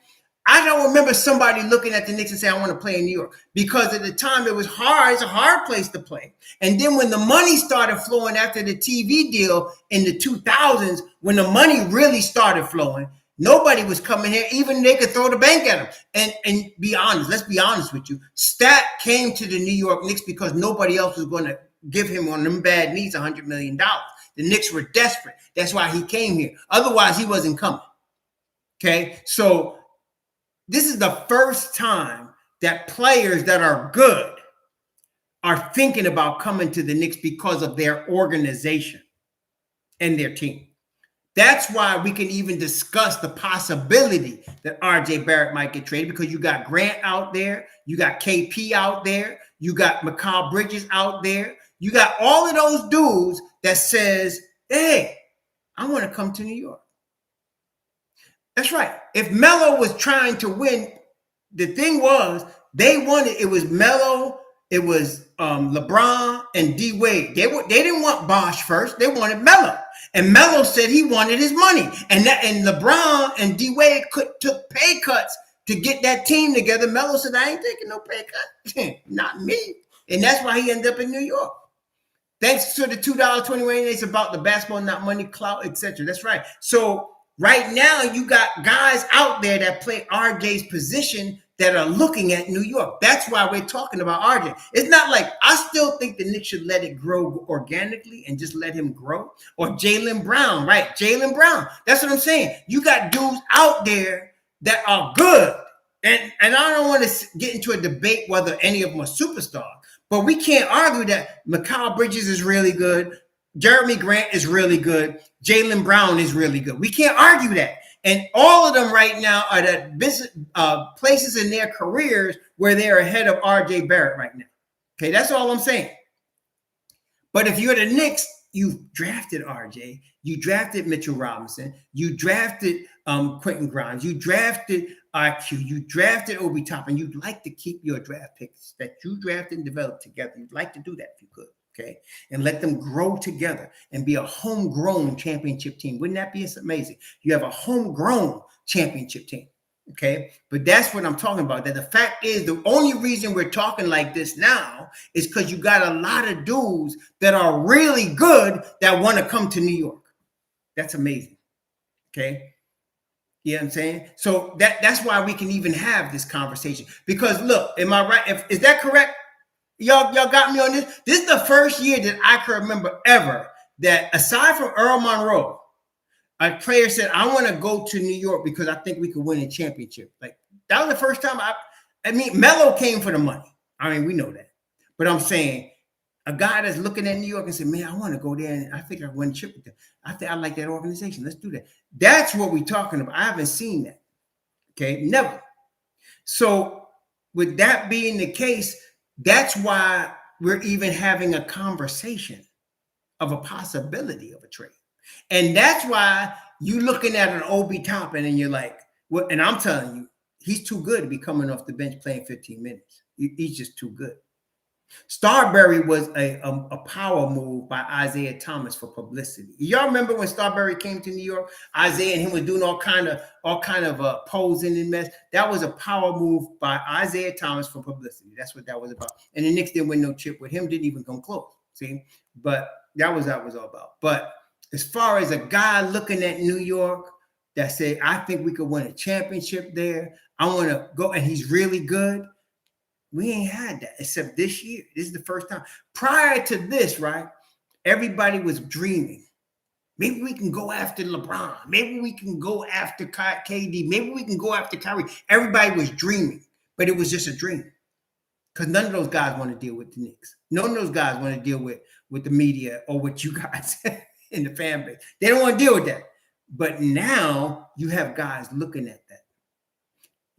I don't remember somebody looking at the Knicks and saying, I want to play in New York. Because at the time, it was hard. It's a hard place to play. And then when the money started flowing after the TV deal in the 2000s, when the money really started flowing, nobody was coming here. Even they could throw the bank at him. And be honest, let's be honest with you. Stat came to the New York Knicks because nobody else was going to give him on them bad knees $100 million. The Knicks were desperate. That's why he came here. Otherwise, he wasn't coming. Okay, so this is the first time that players that are good are thinking about coming to the Knicks because of their organization and their team. That's why we can even discuss the possibility that RJ Barrett might get traded, because you got Grant out there, you got KP out there, you got Mikal Bridges out there, you got all of those dudes that says, hey, I want to come to New York. That's right. If Melo was trying to win, the thing was it was Melo, it was LeBron and D Wade. They didn't want Bosh first. They wanted Melo. And Melo said he wanted his money. And LeBron and D Wade took pay cuts to get that team together. Melo said, I ain't taking no pay cut. Not me. And that's why he ended up in New York. Thanks to the $2.21. It's about the basketball, not money, clout, etc. That's right. So right now, you got guys out there that play RJ's position that are looking at New York. That's why we're talking about RJ. It's not like, I still think the Knicks should let it grow organically and just let him grow. Or Jaylen Brown, right? Jaylen Brown. That's what I'm saying. You got dudes out there that are good. And I don't want to get into a debate whether any of them are superstars. But we can't argue that Mikal Bridges is really good. Jeremy Grant is really good. Jaylen Brown is really good. We can't argue that. And all of them right now are at places in their careers where they're ahead of RJ Barrett right now. Okay, that's all I'm saying. But if you're the Knicks, you drafted RJ, you drafted Mitchell Robinson, you drafted Quentin Grimes, you drafted IQ, you drafted Obi Toppin. You'd like to keep your draft picks that you drafted and developed together. You'd like to do that if you could, okay? And let them grow together and be a homegrown championship team. Wouldn't that be amazing? You have a homegrown championship team. Okay, but that's what I'm talking about. That the fact is, the only reason we're talking like this now is because you got a lot of dudes that are really good that want to come to New York. That's amazing. Okay, you know what I'm saying? So that's why we can even have this conversation. Because look, am I right? Is that correct? Y'all got me on this. This is the first year that I can remember ever that, aside from Earl Monroe, a player said, I want to go to New York because I think we could win a championship. Like, that was the first time I mean, Melo came for the money. I mean, we know that. But I'm saying, a guy that's looking at New York and said, man, I want to go there and I think I win a chip with them. I think I like that organization. Let's do that. That's what we're talking about. I haven't seen that. Okay, never. So with that being the case, that's why we're even having a conversation of a possibility of a trade. And that's why you're looking at an Obi Toppin and you're like, well, and I'm telling you, he's too good to be coming off the bench playing 15 minutes. He's just too good. Starbury was a power move by Isaiah Thomas for publicity. Y'all remember when Starbury came to New York? Isaiah and him was doing all kind of posing and mess. That was a power move by Isaiah Thomas for publicity. That's what that was about. And the Knicks didn't win no chip with him. Didn't even come close. See, but that was all about. But as far as a guy looking at New York that said, I think we could win a championship there, I want to go, and he's really good, we ain't had that except this year. This is the first time. Prior to this, right, everybody was dreaming. Maybe we can go after LeBron. Maybe we can go after KD. Maybe we can go after Kyrie. Everybody was dreaming, but it was just a dream because none of those guys want to deal with the Knicks. None of those guys want to deal with the media or with you guys in the fan base. They don't want to deal with that. But now you have guys looking at that,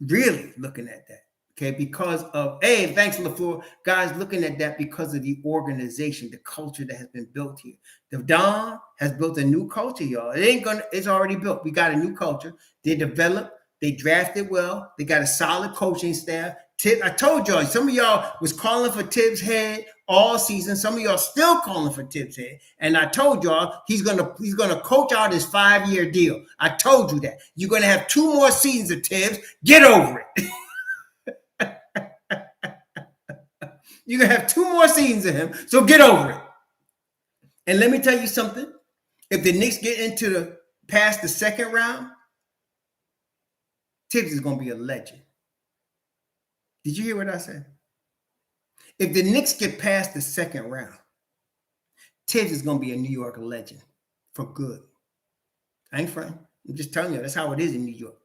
really looking at that. Okay, because of, hey, thanks, LaFleur. Guys looking at that because of the organization, the culture that has been built here. The Don has built a new culture, y'all. It's already built. We got a new culture. They developed, they drafted well, they got a solid coaching staff. I told y'all, some of y'all was calling for Tibbs' head all season. Some of y'all still calling for Tibbs' head. And I told y'all he's gonna coach out his 5-year deal. I told you that. You're gonna have 2 more seasons of Tibbs. Get over it. You're going to have 2 more seasons of him, so get over it. And let me tell you something. If the Knicks get past the second round, Tibbs is going to be a legend. Did you hear what I said? If the Knicks get past the second round, Tibbs is going to be a New York legend for good. I ain't fronting. I'm just telling you, that's how it is in New York.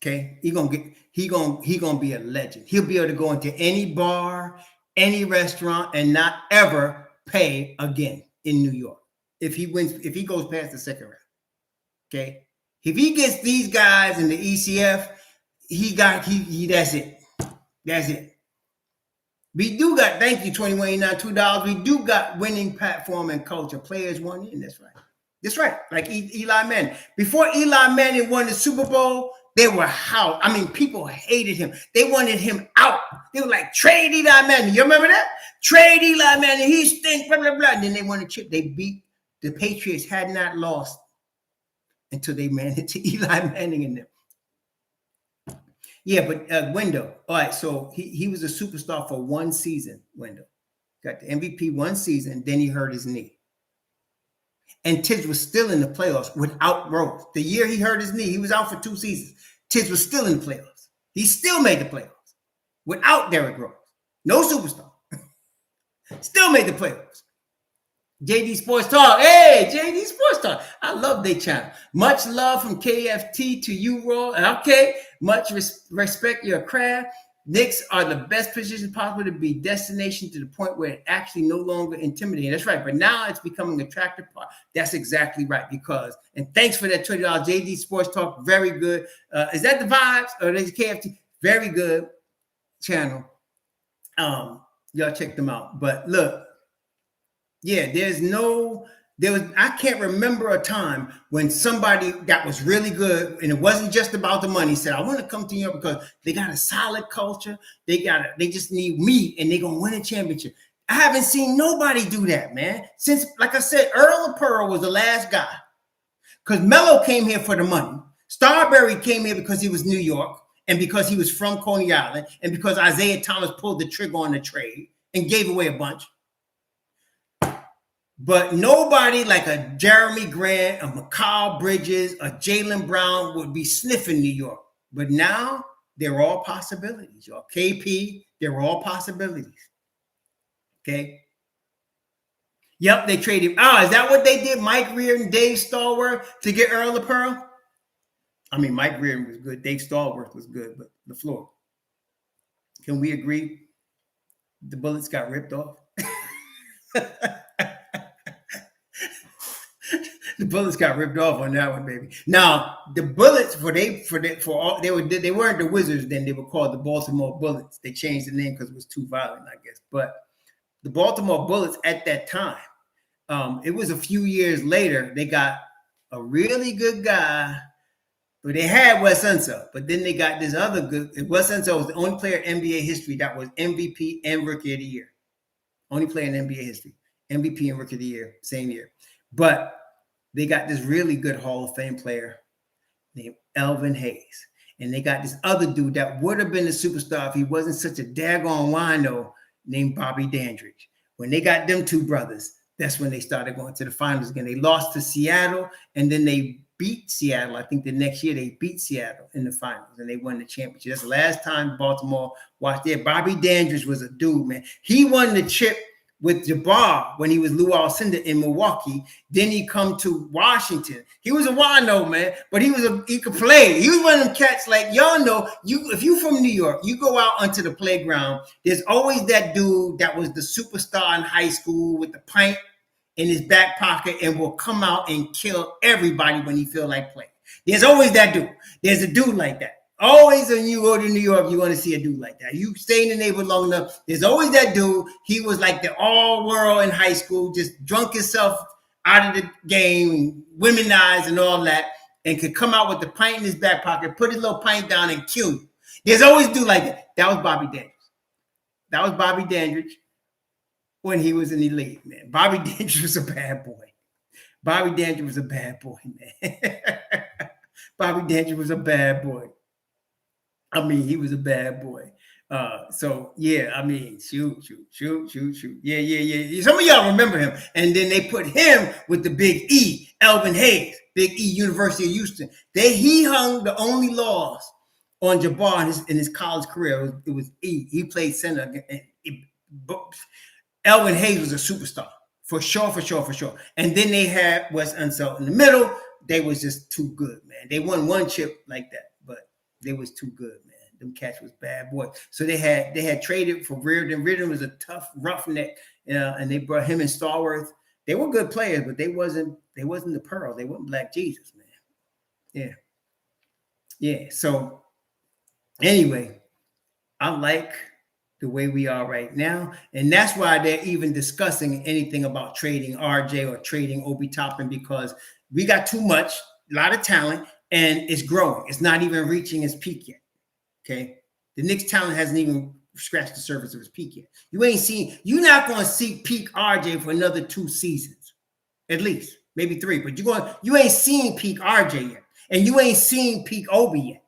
Okay, he gonna be a legend. He'll be able to go into any bar, any restaurant, and not ever pay again in New York if he goes past the second round. Okay, if he gets these guys in the ECF, that's it. That's it. We do got, thank you, 2189 $2. We do got winning platform and culture. Players won in. That's right. That's right. Like Eli Manning. Before Eli Manning won the Super Bowl, they were how? I mean, people hated him. They wanted him out. They were like, trade Eli Manning. You remember that? Trade Eli Manning. He stinks, blah, blah, blah. And then they won a chip. They beat the Patriots, had not lost until they ran into Eli Manning and them. Yeah, but Wendell. All right, so he was a superstar for 1 season, Wendell. Got the MVP 1 season, then he hurt his knee. And Tibbs was still in the playoffs without Rose. The year he hurt his knee, he was out for 2 seasons. Tibbs was still in the playoffs. He still made the playoffs without Derrick Rose. No superstar. Still made the playoffs. JD Sports Talk. Hey, JD Sports Talk. I love their channel. Much love from KFT to you, Raw. Okay. Much respect your craft. Knicks are the best position possible to be destination to the point where it actually no longer intimidating. That's right. But now it's becoming attractive. That's exactly right. Because, and thanks for that $20 JD Sports Talk. Very good. Is that the Vibes or is it KFT? Very good channel. Y'all check them out. But look, yeah, I can't remember a time when somebody that was really good, and it wasn't just about the money, said, I want to come to New York because they got a solid culture. They just need me and they're going to win a championship. I haven't seen nobody do that, man. Since, like I said, Earl of Pearl was the last guy. Because Melo came here for the money. Starbury came here because he was New York and because he was from Coney Island and because Isaiah Thomas pulled the trigger on the trade and gave away a bunch. But nobody like a Jeremy Grant, a Mikal Bridges, a Jaylen Brown would be sniffing New York. But now they're all possibilities, y'all. KP, they're all possibilities. Okay. Yep, they traded. Is that what they did? Mike Reardon, Dave Stallworth to get Earl of Pearl? I mean, Mike Reardon was good. Dave Stallworth was good, but the floor. Can we agree the Bullets got ripped off? The Bullets got ripped off on that one, baby. Now the Bullets they weren't the Wizards then. They were called the Baltimore Bullets. They changed the name because it was too violent, I guess. But the Baltimore Bullets at that time, it was a few years later. They got a really good guy, but they had Wes Unseld. But then they got this other good. Wes Unseld was the only player in NBA history that was MVP and Rookie of the Year. Only player in NBA history, MVP and Rookie of the Year, same year. But they got this really good Hall of Fame player named Elvin Hayes. And they got this other dude that would have been a superstar if he wasn't such a daggone wino named Bobby Dandridge. When they got them two brothers, that's when they started going to the finals again. They lost to Seattle, and then they beat Seattle. I think the next year they beat Seattle in the finals, and they won the championship. That's the last time Baltimore watched there. Bobby Dandridge was a dude, man. He won the chip with Jabbar when he was Lou Alcindor in Milwaukee. Then he come to Washington. He was a wino, man, but he could play. He was one of them cats like, y'all know, if you from New York, you go out onto the playground, there's always that dude that was the superstar in high school with the pint in his back pocket and will come out and kill everybody when he feel like playing. There's always that dude. There's a dude like that. Always when you go to New York, you're going to see a dude like that. You stay in the neighborhood long enough, there's always that dude. He was like the all-world in high school, just drunk himself out of the game, womenized and all that, and could come out with the pint in his back pocket, put his little pint down and kill you. There's always a dude like that. That was Bobby Dandridge. That was Bobby Dandridge when he was in the league, man. Bobby Dandridge was a bad boy. Bobby Dandridge was a bad boy, man. Bobby Dandridge was a bad boy. I mean, he was a bad boy. So yeah, I mean, shoot. Yeah. Some of y'all remember him. And then they put him with the Big E, Elvin Hayes, Big E, University of Houston. He hung the only loss on Jabbar in his college career. It was E. He played center. Elvin Hayes was a superstar for sure. And then they had Wes Unseld in the middle. They was just too good, man. They won one chip like that, but they was too good, man. Them cats was bad boy. So they had traded for Reardon. Reardon was a tough roughneck, and they brought him and Stallworth. They were good players, but they wasn't the Pearl. They weren't Black Jesus, man. Yeah. So anyway, I like the way we are right now, and that's why they're even discussing anything about trading RJ or trading Obi Toppin, because we got too much, a lot of talent, and it's growing. It's not even reaching its peak yet. Okay, the Knicks talent hasn't even scratched the surface of its peak yet. You're not going to see peak RJ for another 2 seasons, at least, maybe 3. But you ain't seen peak RJ yet, and you ain't seen peak Obi yet.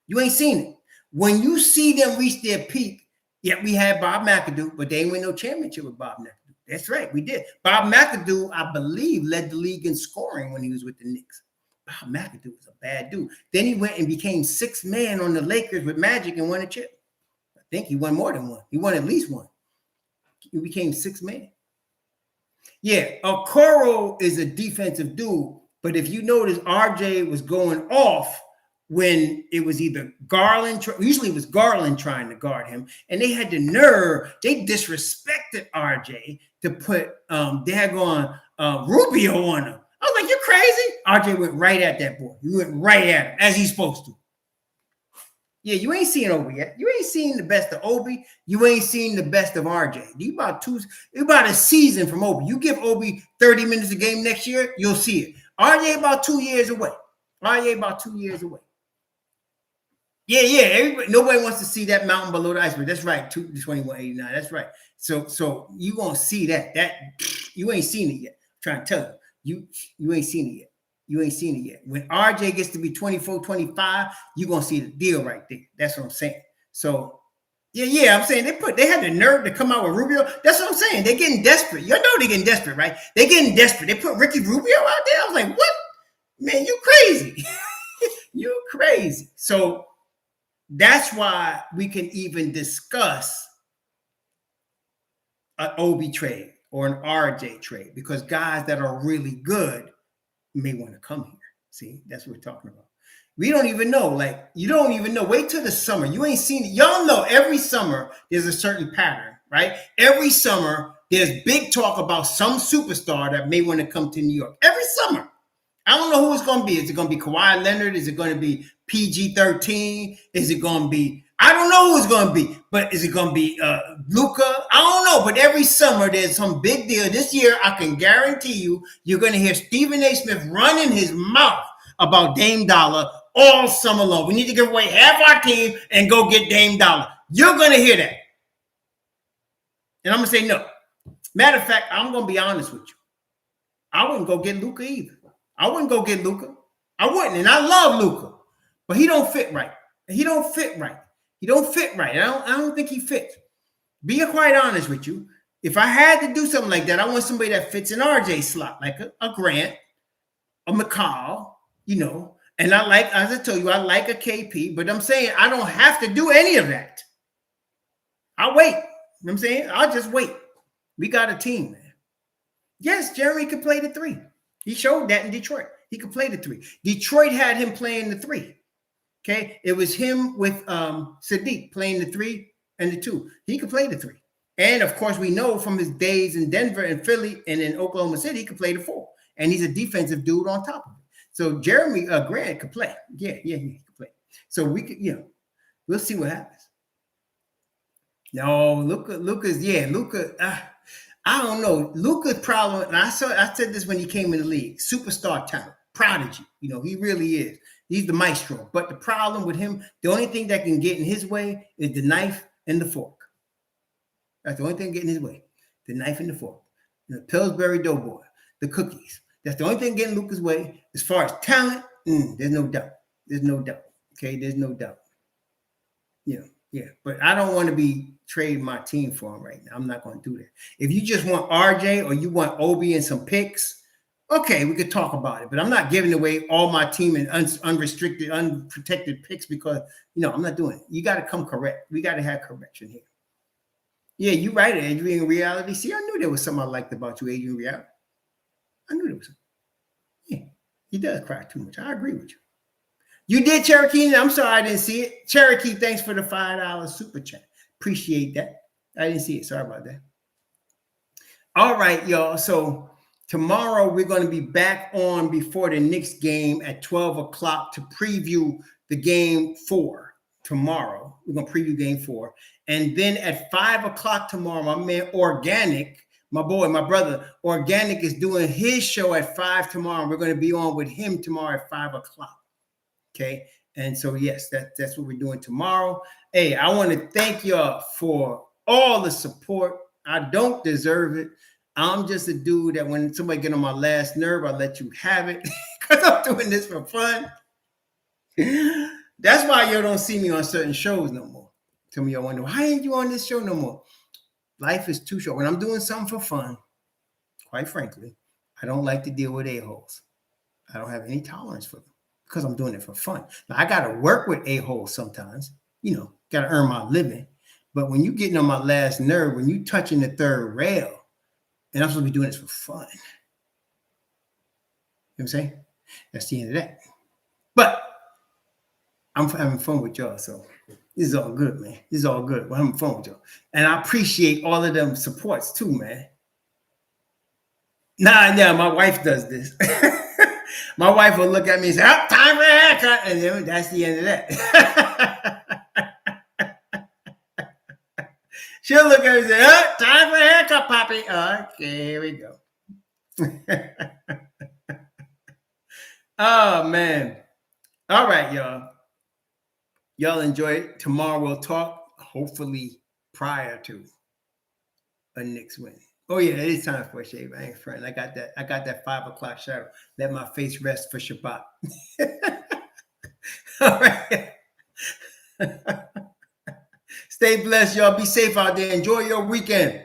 You ain't seen it. When you see them reach their peak, yeah, we had Bob McAdoo, but they ain't win no championship with Bob McAdoo. That's right, we did. Bob McAdoo, I believe, led the league in scoring when he was with the Knicks. Bob McAdoo was a bad dude. Then he went and became 6th man on the Lakers with Magic and won a chip. I think he won more than one. He won at least one. He became 6th man. Yeah, Okoro is a defensive dude, but if you notice, RJ was going off when it was either Garland, usually it was Garland trying to guard him, and they had the nerve, they disrespected RJ to put daggone Rubio on him. I was like, you're crazy. RJ went right at that boy. You went right at him, as he's supposed to. Yeah, you ain't seen Obi yet. You ain't seen the best of Obi. You ain't seen the best of RJ. You about a season from Obi. You give Obi 30 minutes a game next year, you'll see it. RJ about 2 years away. RJ about 2 years away. Yeah. Nobody wants to see that mountain below the iceberg. That's right. 2189. That's right. So you gonna see that. That you ain't seen it yet. I'm trying to tell you. You ain't seen it yet. You ain't seen it yet. When RJ gets to be 24, 25, you're going to see the deal right there. That's what I'm saying. So, yeah, I'm saying they had the nerve to come out with Rubio. That's what I'm saying. They're getting desperate. You know they're getting desperate, right? They're getting desperate. They put Ricky Rubio out there. I was like, what? Man, you crazy. You crazy. So that's why we can even discuss an Obi trade or an RJ trade, because guys that are really good may want to come here. See, that's what we're talking about. We don't even know. Like, you don't even know. Wait till the summer. You ain't seen it. Y'all know every summer there's a certain pattern, right? Every summer there's big talk about some superstar that may want to come to New York. Every summer. I don't know who it's going to be. Is it going to be Kawhi Leonard? Is it going to be PG-13? Is it going to be, I don't know who it's going to be, but is it going to be Luka? I don't know, but every summer there's some big deal. This year, I can guarantee you're going to hear Stephen A. Smith running his mouth about Dame Dollar all summer long. We need to give away half our team and go get Dame Dollar. You're going to hear that. And I'm going to say no. Matter of fact, I'm going to be honest with you. I wouldn't go get Luka either. I wouldn't go get Luka. I wouldn't. And I love Luka. But he don't fit right. He don't fit right. He don't fit right. I don't think he fits. Being quite honest with you, if I had to do something like that, I want somebody that fits an RJ slot, like a Grant, a McCall, and I like, as I told you, I like a KP, but I'm saying I don't have to do any of that. I'll wait. You know what I'm saying? I'll just wait. We got a team, man. Yes, Jeremy could play the 3. He showed that in Detroit. He could play the 3. Detroit had him playing the 3. Okay, it was him with Sadiq playing the 3 and the 2. He could play the 3. And of course, we know from his days in Denver and Philly and in Oklahoma City, he could play the 4. And he's a defensive dude on top of it. So Jeremy Grant could play. Yeah, he could play. So we could, we'll see what happens. No, Luka. I don't know. Luka's problem, and I said this when he came in the league, superstar talent, prodigy. He really is. He's the maestro. But the problem with him, the only thing that can get in his way is the knife and the fork. That's the only thing getting in his way. The knife and the fork. The Pillsbury Doughboy, the cookies. That's the only thing getting Luka's way. As far as talent, there's no doubt. There's no doubt. Okay, there's no doubt. Yeah. But I don't want to be trading my team for him right now. I'm not going to do that. If you just want RJ or you want Obi and some picks, okay, we could talk about it. But I'm not giving away all my team and unrestricted, unprotected picks because, I'm not doing it. You got to come correct. We got to have correction here. Yeah, you're right, Adrian Reality. See, I knew there was something I liked about you, Adrian Reality. I knew there was something. Yeah, he does cry too much. I agree with you. You did, Cherokee. I'm sorry I didn't see it. Cherokee, thanks for the $5 super chat. Appreciate that. I didn't see it. Sorry about that. All right, y'all. So tomorrow we're going to be back on before the Knicks game at 12 o'clock to preview the game 4 tomorrow. We're going to preview game 4. And then at 5 o'clock tomorrow, my man Organic, my brother, Organic is doing his show at 5 tomorrow. We're going to be on with him tomorrow at 5 o'clock. Okay. And so, yes, that's what we're doing tomorrow. Hey, I want to thank y'all for all the support. I don't deserve it. I'm just a dude that when somebody get on my last nerve, I let you have it because I'm doing this for fun. That's why y'all don't see me on certain shows no more. Some of y'all wonder, why ain't you on this show no more? Life is too short. When I'm doing something for fun, quite frankly, I don't like to deal with a-holes. I don't have any tolerance for them because I'm doing it for fun. Now, I got to work with a-holes sometimes, got to earn my living. But when you getting on my last nerve, when you touching the third rail, and I'm supposed to be doing this for fun. You know what I'm saying? That's the end of that. But I'm having fun with y'all. So this is all good, man. This is all good. We're having fun with y'all. And I appreciate all of them supports too, man. Nah, yeah, my wife does this. My wife will look at me and say, oh, time for a haircut. And then that's the end of that. She'll look at me and say, oh, time for a haircut, Poppy. Okay, here we go. Oh, man. All right, y'all. Y'all enjoy it. Tomorrow we'll talk, hopefully prior to a Knicks win. Oh yeah, it is time for a shave. I ain't friend. I got that 5 o'clock shadow. Let my face rest for Shabbat. All right. Stay blessed, y'all. Be safe out there. Enjoy your weekend.